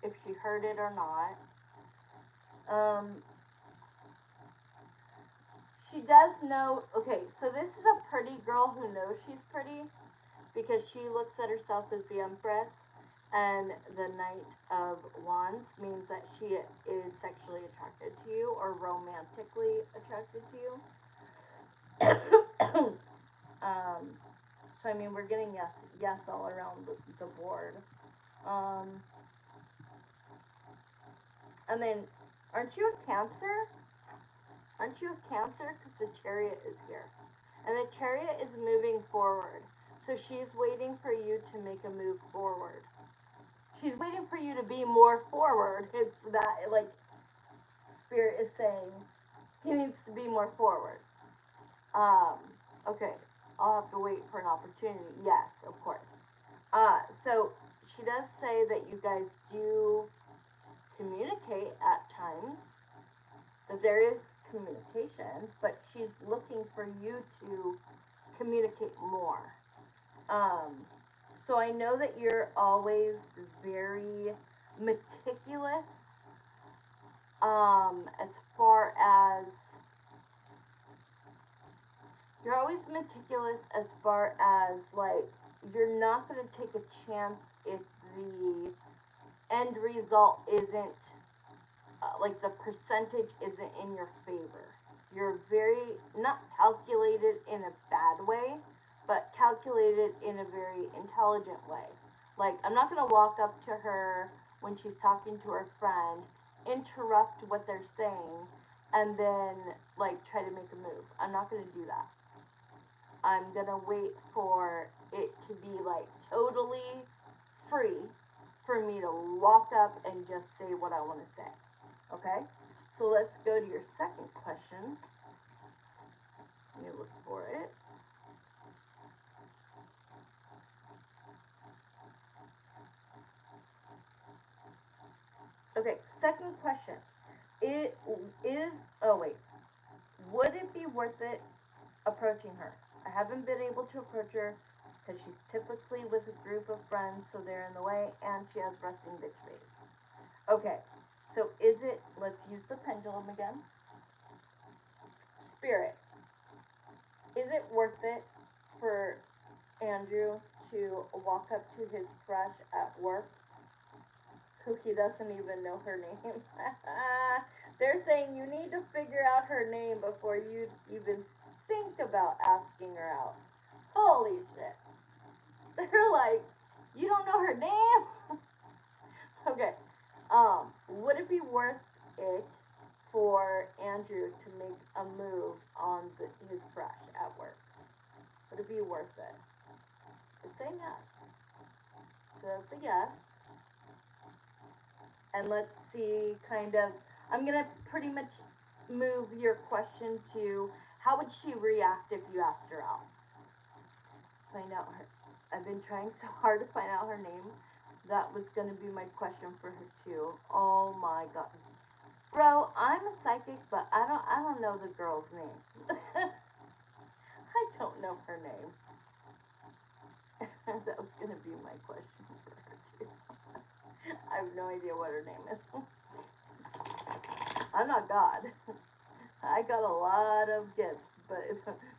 if she heard it or not. She does know. Okay, so this is a pretty girl who knows she's pretty because she looks at herself as the Empress, and the Knight of Wands means that she is sexually attracted to you or romantically attracted to you. So I mean, we're getting yes all around the board. And then, aren't you a Cancer? Aren't you a Cancer? Because the Chariot is here. And the Chariot is moving forward. So she's waiting for you to make a move forward. She's waiting for you to be more forward. It's that, like, Spirit is saying he needs to be more forward. Okay. I'll have to wait for an opportunity. Yes, of course. So she does say that you guys do communicate at times, that there is communication, but she's looking for you to communicate more. So I know that you're always very meticulous, as far as, you're always meticulous as far as, like, you're not going to take a chance if the end result isn't, like, the percentage isn't in your favor. You're very, not calculated in a bad way, but calculated in a very intelligent way. Like, I'm not going to walk up to her when she's talking to her friend, interrupt what they're saying, and then, like, try to make a move. I'm not going to do that. I'm going to wait for it to be, like, totally free for me to walk up and just say what I want to say. Okay? So let's go to your second question. Let me look for it. Okay, second question. Would it be worth it approaching her? I haven't been able to approach her because she's typically with a group of friends, so they're in the way, and she has resting bitch face. Okay, so let's use the pendulum again. Spirit, is it worth it for Andrew to walk up to his crush at work, who he doesn't even know her name? They're saying you need to figure out her name before you even think about asking her out. Holy shit. They're like, you don't know her name? Okay. Would it be worth it for Andrew to make a move on his crush at work? Would it be worth it? It's saying yes. So that's a yes. And let's see, kind of, I'm going to pretty much move your question to, how would she react if you asked her out? Find out her, I've been trying so hard to find out her name. That was going to be my question for her too. Oh my god. Bro, I'm a psychic, but I don't know the girl's name. I don't know her name. That was going to be my question for her too. I have no idea what her name is. I'm not God. I got a lot of gifts, but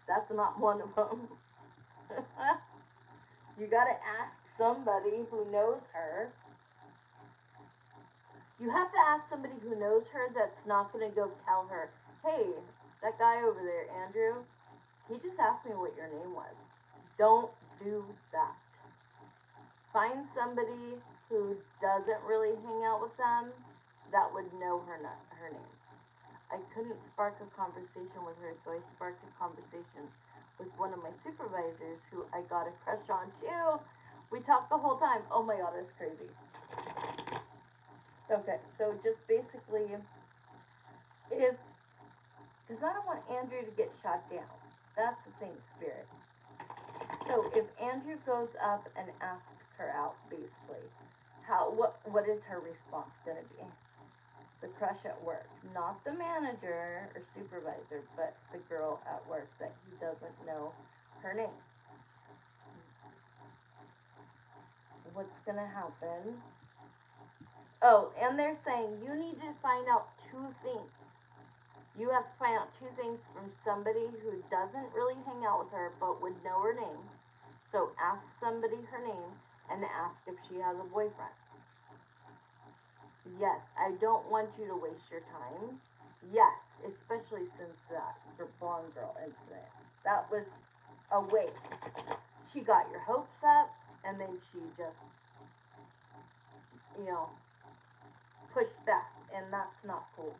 that's not one of them. You gotta ask somebody who knows her. You have to ask somebody who knows her that's not gonna go tell her, hey, that guy over there, Andrew, he just asked me what your name was. Don't do that. Find somebody who doesn't really hang out with them that would know her name. I couldn't spark a conversation with her, so I sparked a conversation with one of my supervisors who I got a crush on too. We talked the whole time. Oh my god, it's crazy. Okay, so just basically, because I don't want Andrew to get shot down. That's the thing, Spirit. So if Andrew goes up and asks her out, basically, what is her response gonna be? The crush at work, not the manager or supervisor, but the girl at work that he doesn't know her name. What's gonna happen? Oh, and they're saying you need to find out two things. You have to find out two things from somebody who doesn't really hang out with her but would know her name. So ask somebody her name and ask if she has a boyfriend. Yes, I don't want you to waste your time. Yes, especially since that blonde girl incident. That was a waste. She got your hopes up, and then she just, pushed back, and that's not cool.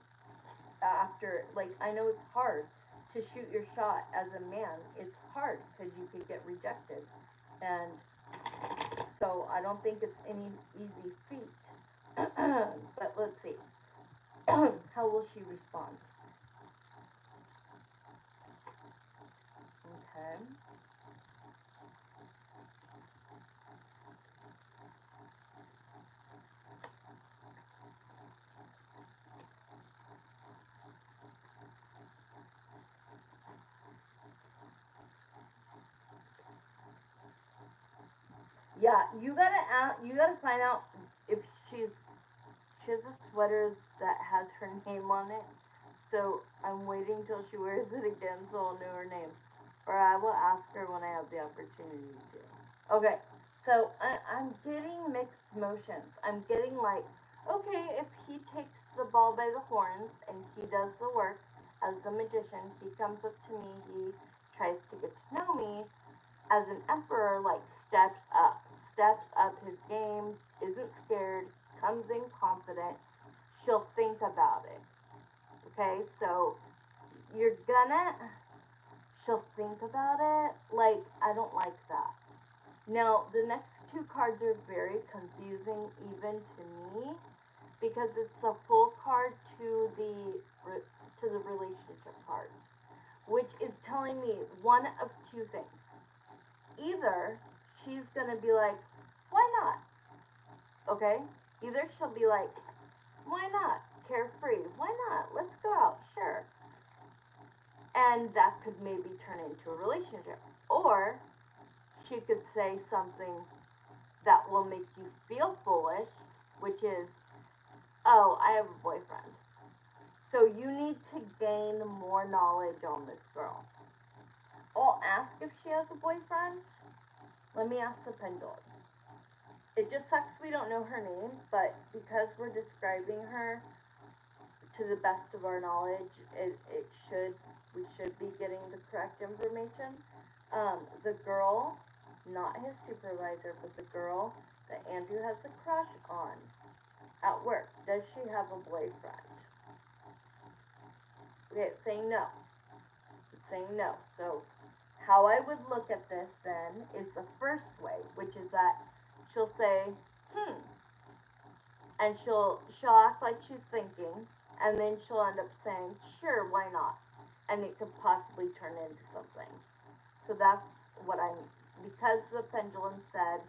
After, like, I know it's hard to shoot your shot as a man. It's hard because you could get rejected. And so I don't think it's any easy feat. But let's see. How will she respond? Okay. Yeah, you gotta find out if she has a sweater that has her name on it. So I'm waiting till she wears it again so I'll know her name. Or I will ask her when I have the opportunity to. Okay, so I'm getting mixed motions. I'm getting like, okay, if he takes the ball by the horns and he does the work as a magician, he comes up to me, he tries to get to know me, as an emperor, like steps up his game, isn't scared, comes in confident, she'll think about it. Okay, so you're gonna, she'll think about it. Like, I don't like that. Now, the next two cards are very confusing even to me because it's a full card to the relationship card, which is telling me one of two things. Either she's gonna be like, why not? Okay? Either she'll be like, why not? Carefree. Why not? Let's go out. Sure. And that could maybe turn into a relationship. Or she could say something that will make you feel foolish, which is, oh, I have a boyfriend. So you need to gain more knowledge on this girl. I'll ask if she has a boyfriend. Let me ask the pendulum. It just sucks we don't know her name, but because we're describing her to the best of our knowledge, we should be getting the correct information. The girl, not his supervisor, but the girl that Andrew has a crush on at work, does she have a boyfriend? Okay, it's saying no. It's saying no. So how I would look at this then is the first way, which is that she'll say, and she'll act like she's thinking, and then she'll end up saying, sure, why not? And it could possibly turn into something. So that's what I'm, because the pendulum said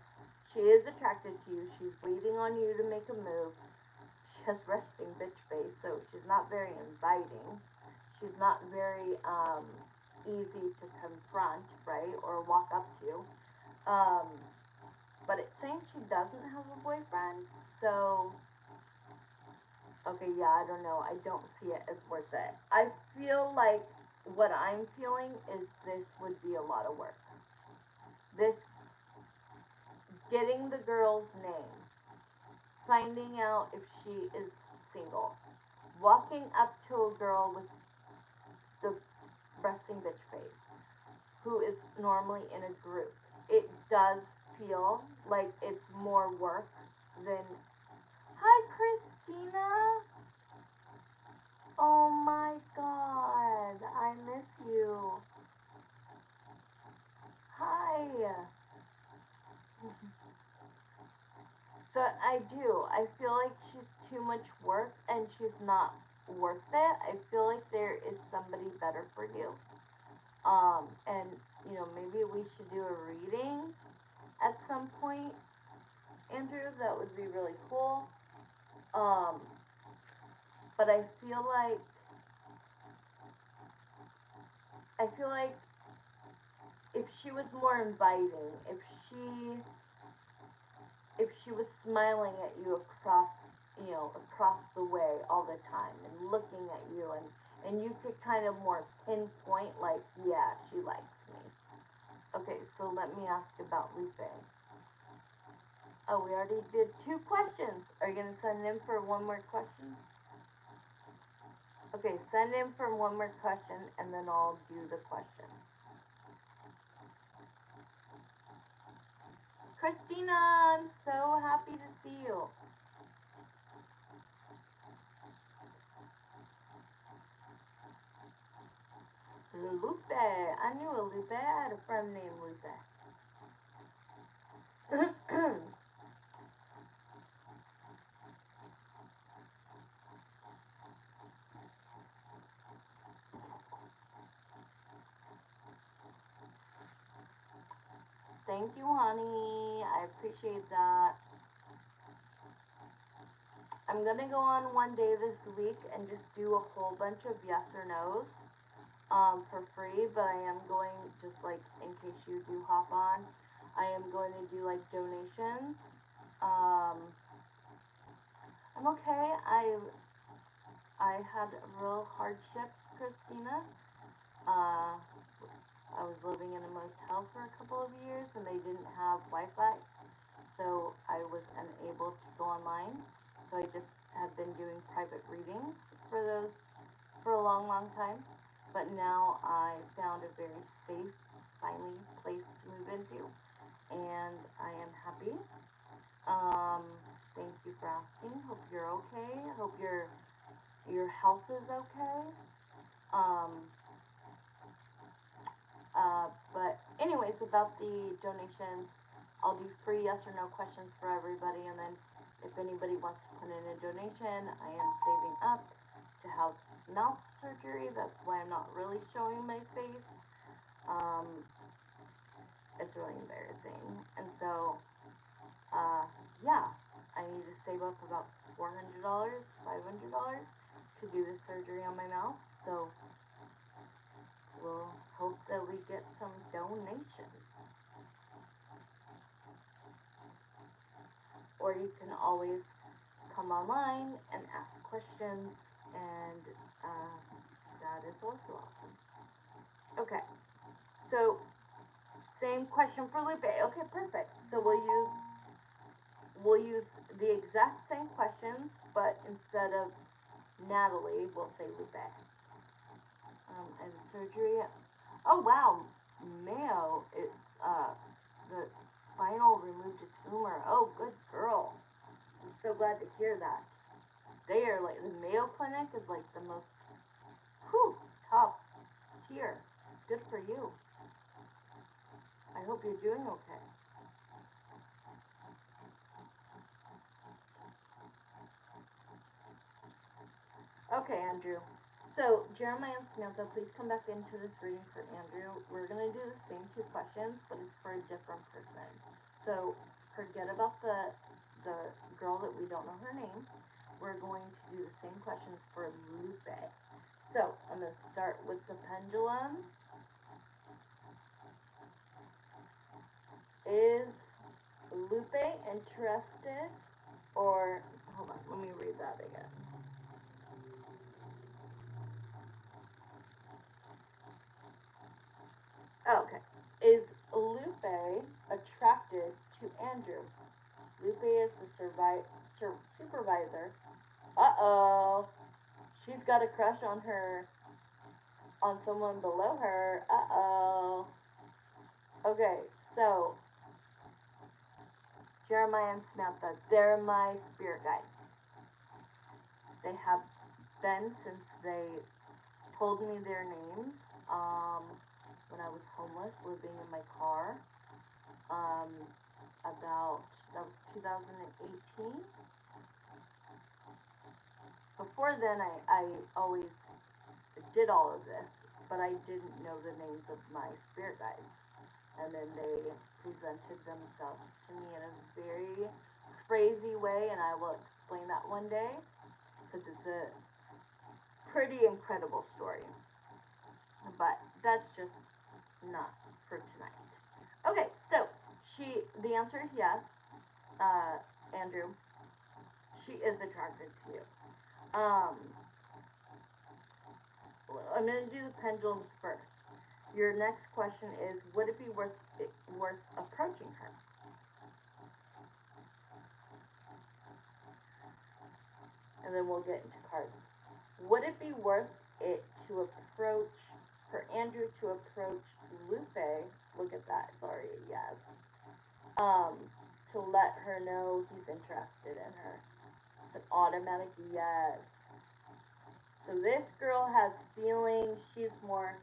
she is attracted to you, she's waiting on you to make a move. She has resting bitch face, so she's not very inviting. She's not very easy to confront, right, or walk up to. But it's saying she doesn't have a boyfriend, so okay, yeah, I don't know. I don't see it as worth it. I feel like what I'm feeling is this would be a lot of work. This, getting the girl's name, finding out if she is single, walking up to a girl with the resting bitch face, who is normally in a group. It does feel like it's more work than, hi, Christina. Oh my god, I miss you. Hi. So I do. I feel like she's too much work and she's not worth it. I feel like there is somebody better for you. And you know, maybe we should do a reading at some point, Andrew. That would be really cool. But I feel like if she was more inviting, if she was smiling at you across the way all the time and looking at you, and you could kind of more pinpoint, like, yeah, she likes me. Okay, so let me ask about Lupe. Oh, we already did 2 questions. Are you going to send in for one more question? Okay, send in for one more question, and then I'll do the question. Christina, I'm so happy to see you. Lupe. I knew a Lupe. I had a friend named Lupe. Thank you, honey. I appreciate that. I'm gonna go on one day this week and just do a whole bunch of yes or no's for free, but I am going, just like in case you do hop on, I am going to do like donations. I'm okay. I had real hardships, Christina. I was living in a motel for a couple of years and they didn't have Wi-Fi, so I was unable to go online. So I just have been doing private readings for those for a long, long time. But now I found a very safe, finally, place to move into, and I am happy. Thank you for asking. Hope you're okay. Hope your health is okay. But anyways, about the donations, I'll do free yes or no questions for everybody, and then if anybody wants to put in a donation, I am saving up to have mouth surgery. That's why I'm not really showing my face. It's really embarrassing, and so yeah, I need to save up about $400, $500 to do the surgery on my mouth. So we'll hope that we get some donations. Or you can always come online and ask questions, and that is also awesome. Okay, so same question for Lupe. Okay, perfect. So we'll use the exact same questions, but instead of Natalie, we'll say Lupe. And surgery. Oh wow, Mayo. The spinal removed a tumor. Oh, good girl. I'm so glad to hear that. They are like, the Mayo Clinic is like the most, top tier. Good for you. I hope you're doing okay. Okay, Andrew. So, Jeremiah and Samantha, please come back into this reading for Andrew. We're going to do the same two questions, but it's for a different person. So, forget about the girl that we don't know her name. We're going to do the same questions for Lupe. So, I'm going to start with the pendulum. Is Lupe interested, or, hold on, let me read that again. Okay. Is Lupe attracted to Andrew? Lupe is the supervisor. Uh-oh. She's got a crush on her, on someone below her. Uh-oh. Okay, so, Jeremiah and Samantha, they're my spirit guides. They have been since they told me their names, when I was homeless, living in my car. That was 2018. Before then, I always did all of this, but I didn't know the names of my spirit guides. And then they presented themselves to me in a very crazy way, and I will explain that one day, because it's a pretty incredible story. But that's just not for tonight. Okay, so the answer is yes, Andrew. She is attracted to you. I'm going to do the pendulums first. Your next question is, would it be worth approaching her? And then we'll get into cards. Would it be worth it to approach, for Andrew to approach Lupe? Look at that, it's already a yes. To let her know he's interested in her. It's an automatic yes. So this girl has feelings. She's more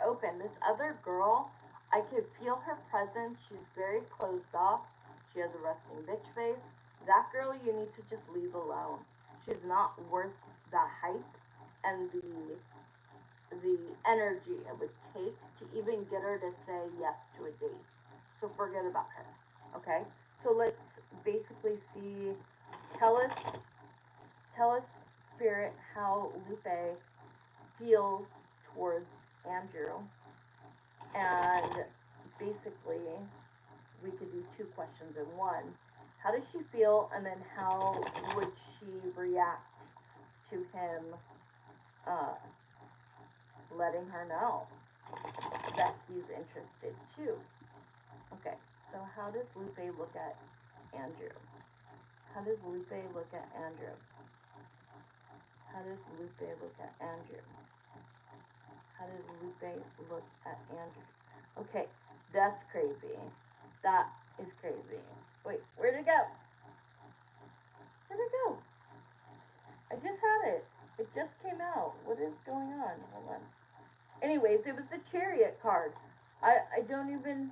open. This other girl, I could feel her presence. She's very closed off. She has a resting bitch face. That girl you need to just leave alone. She's not worth the hype and the energy it would take to even get her to say yes to a date. So forget about her. Okay? So let's basically see, tell us, Spirit, how Lupe feels towards Andrew. And basically, we could do 2 questions in one. How does she feel, and then how would she react to him letting her know that he's interested too? Okay, so how does Lupe look at Andrew? How does Lupe look at Andrew? How does Lupe look at Andrew? How does Lupe look at Andrew? Okay, that's crazy. That is crazy. Wait, where'd it go? Where'd it go? I just had it. It just came out. What is going on? Hold on. Anyways, it was the Chariot card. I don't even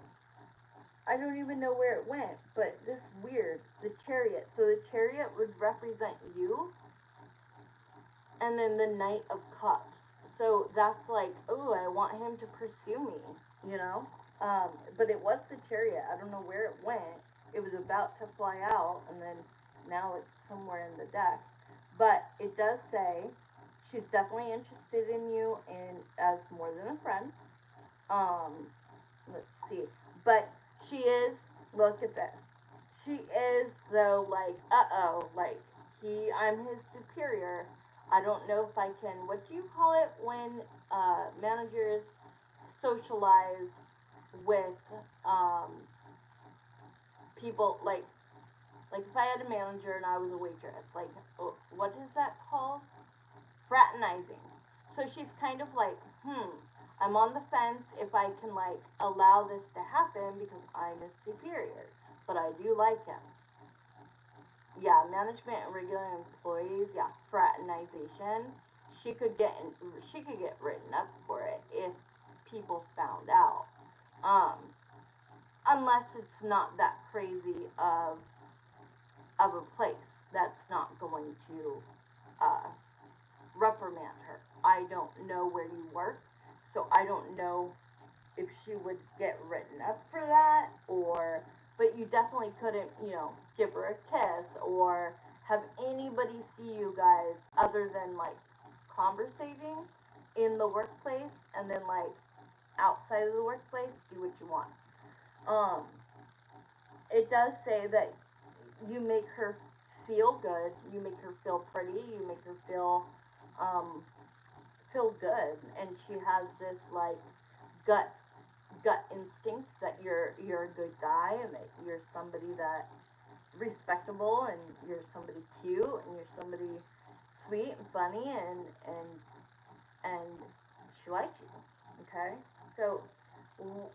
know where it went, but this weird. The Chariot. So the Chariot would represent you, and then the Knight of Cups. So that's like, oh, I want him to pursue me, you know? But it was the Chariot. I don't know where it went. It was about to fly out, and then now it's somewhere in the deck. But it does say she's definitely interested in you and as more than a friend. Let's see. But she is, look at this. She is, though, like, uh-oh, like, I'm his superior. I don't know if I can, what do you call it when managers socialize with people, like if I had a manager and I was a waitress, like, what is that called? Fraternizing. So she's kind of like, I'm on the fence if I can, like, allow this to happen because I'm his superior, but I do like him. Yeah, management and regular employees, yeah, fraternization. She could get written up for it if people found out. Unless it's not that crazy of a place that's not going to reprimand her. I don't know where you work, so I don't know if she would get written up for that, but you definitely couldn't, give her a kiss or have anybody see you guys other than, like, conversating in the workplace, and then, like, outside of the workplace, do what you want. It does say that you make her feel good, you make her feel pretty, you make her feel good, and she has this, like, gut instinct that you're a good guy, and that you're somebody that respectable, and you're somebody cute, and you're somebody sweet and funny, and she likes you. Okay, so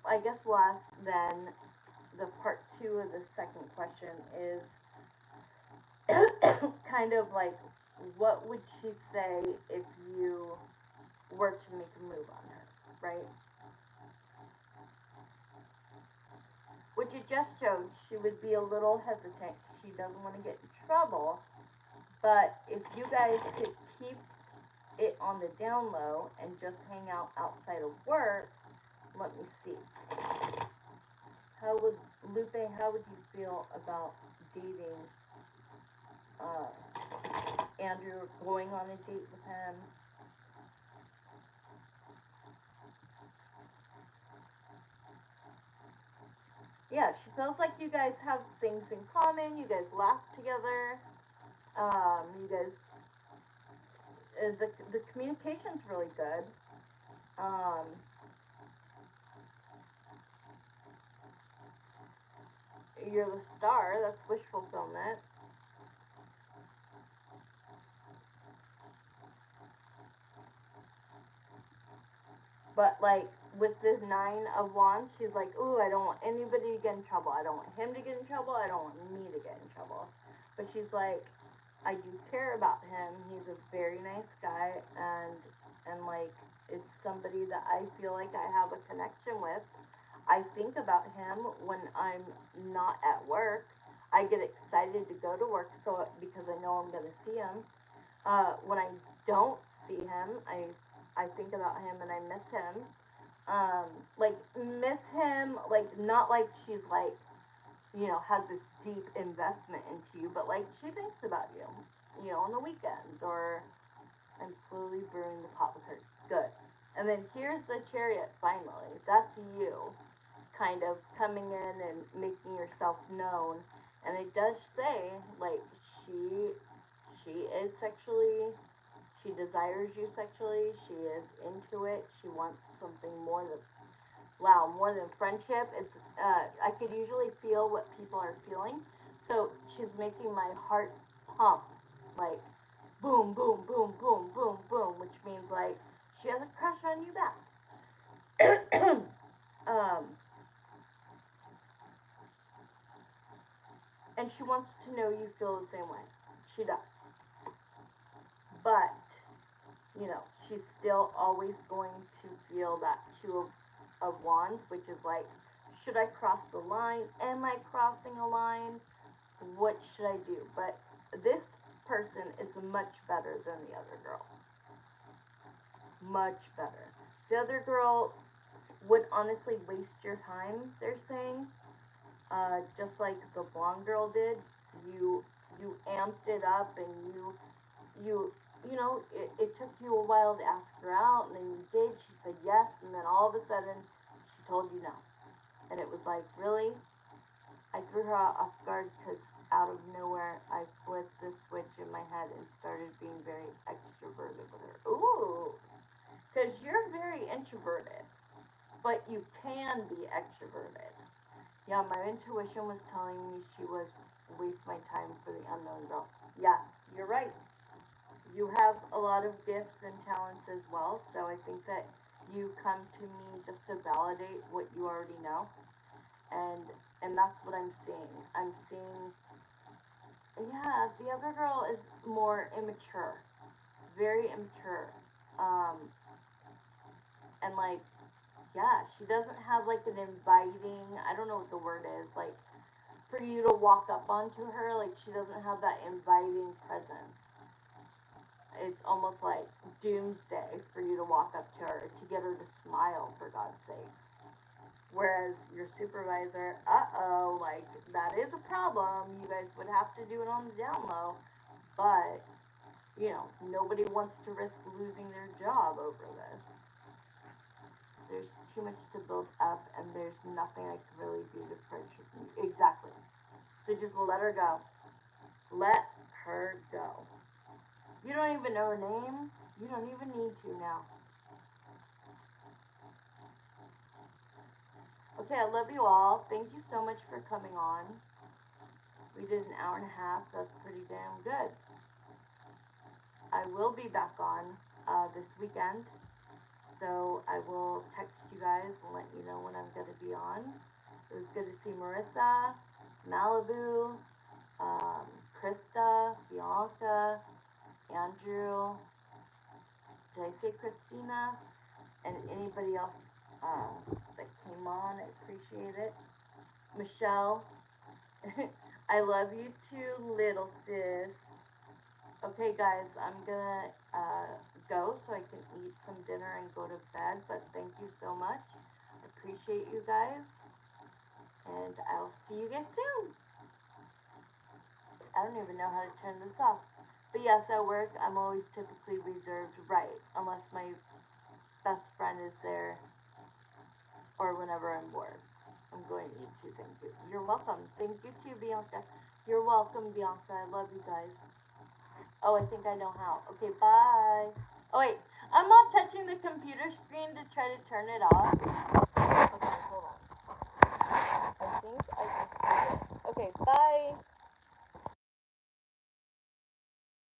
I guess we'll ask then. The part 2 of the second question is kind of like, what would she say if you were to make a move on her, right? Which it just showed she would be a little hesitant. She doesn't want to get in trouble. But if you guys could keep it on the down low and just hang out outside of work, let me see. Lupe, how would you feel about dating Andrew, going on a date with him? Yeah, she feels like you guys have things in common. You guys laugh together. You guys, the communication's really good. You're the star. That's wish fulfillment. But, like, with the 9 of Wands, she's like, ooh, I don't want anybody to get in trouble. I don't want him to get in trouble. I don't want me to get in trouble. But she's like, I do care about him. He's a very nice guy, and like, it's somebody that I feel like I have a connection with. I think about him when I'm not at work. I get excited to go to work because I know I'm gonna see him. When I don't see him, I think about him and I miss him. Like, miss him, like, not like she's like, has this deep investment into you, but like, she thinks about you, on the weekends, or I'm slowly brewing the pot with her. Good. And then here's the Chariot, finally. That's you. kind of coming in and making yourself known. And it does say, like, she is sexually, she desires you sexually, she is into it, she wants something more than, wow, more than friendship. It's, I could usually feel what people are feeling. So she's making my heart pump, like, boom, boom, boom, boom, boom, boom, which means, like, she has a crush on you back. And she wants to know you feel the same way. She does. But, you know, she's still always going to feel that Two of Wands, which is like, should I cross the line? Am I crossing a line? What should I do? But this person is much better than the other girl. Much better. The other girl would honestly waste your time, they're saying. Just like the blonde girl did. You amped it up, and you know, it took you a while to ask her out, and then you did. She said yes, and then all of a sudden she told you no. And it was like, really? I threw her off guard because out of nowhere I flipped the switch in my head and started being very extroverted with her. Ooh, because you're very introverted, but you can be extroverted. Yeah, my intuition was telling me she was waste my time for the unknown girl. Yeah, you're right. You have a lot of gifts and talents as well, so I think that you come to me just to validate what you already know. And that's what I'm seeing. I'm seeing, yeah, the other girl is more immature. Very immature. Um, and like, yeah, she doesn't have like an inviting, I don't know what the word is, like, for you to walk up onto her, like, she doesn't have that inviting presence. It's almost like doomsday for you to walk up to her, to get her to smile, for God's sakes. Whereas your supervisor, like, that is a problem. You guys would have to do it on the down low. But, you know, nobody wants to risk losing their job over this. There's too much to build up, and there's nothing I can really do to friendship you. Exactly. So just let her go. Let her go. You don't even know her name. You don't even need to now. Okay, I love you all. Thank you so much for coming on. We did an hour and a half. That's pretty damn good. I will be back on this weekend. So I will text you guys and let you know when I'm going to be on. It was good to see Marissa, Malibu, Krista, Bianca, Andrew. Did I say Christina? And anybody else that came on, I appreciate it. Michelle, I love you too, little sis. Okay, guys, I'm gonna go so I can eat some dinner and go to bed, but thank you so much. I appreciate you guys, and I'll see you guys soon. I don't even know how to turn this off. But yes, at work, I'm always typically reserved, right, unless my best friend is there, or whenever I'm bored. I'm going to eat too, thank you. You're welcome. Thank you too, Bianca. You're welcome, Bianca. I love you guys. Oh, I think I know how. Okay, bye. Oh, wait. I'm not touching the computer screen to try to turn it off. Okay, hold on. I think I just did it. Okay, bye.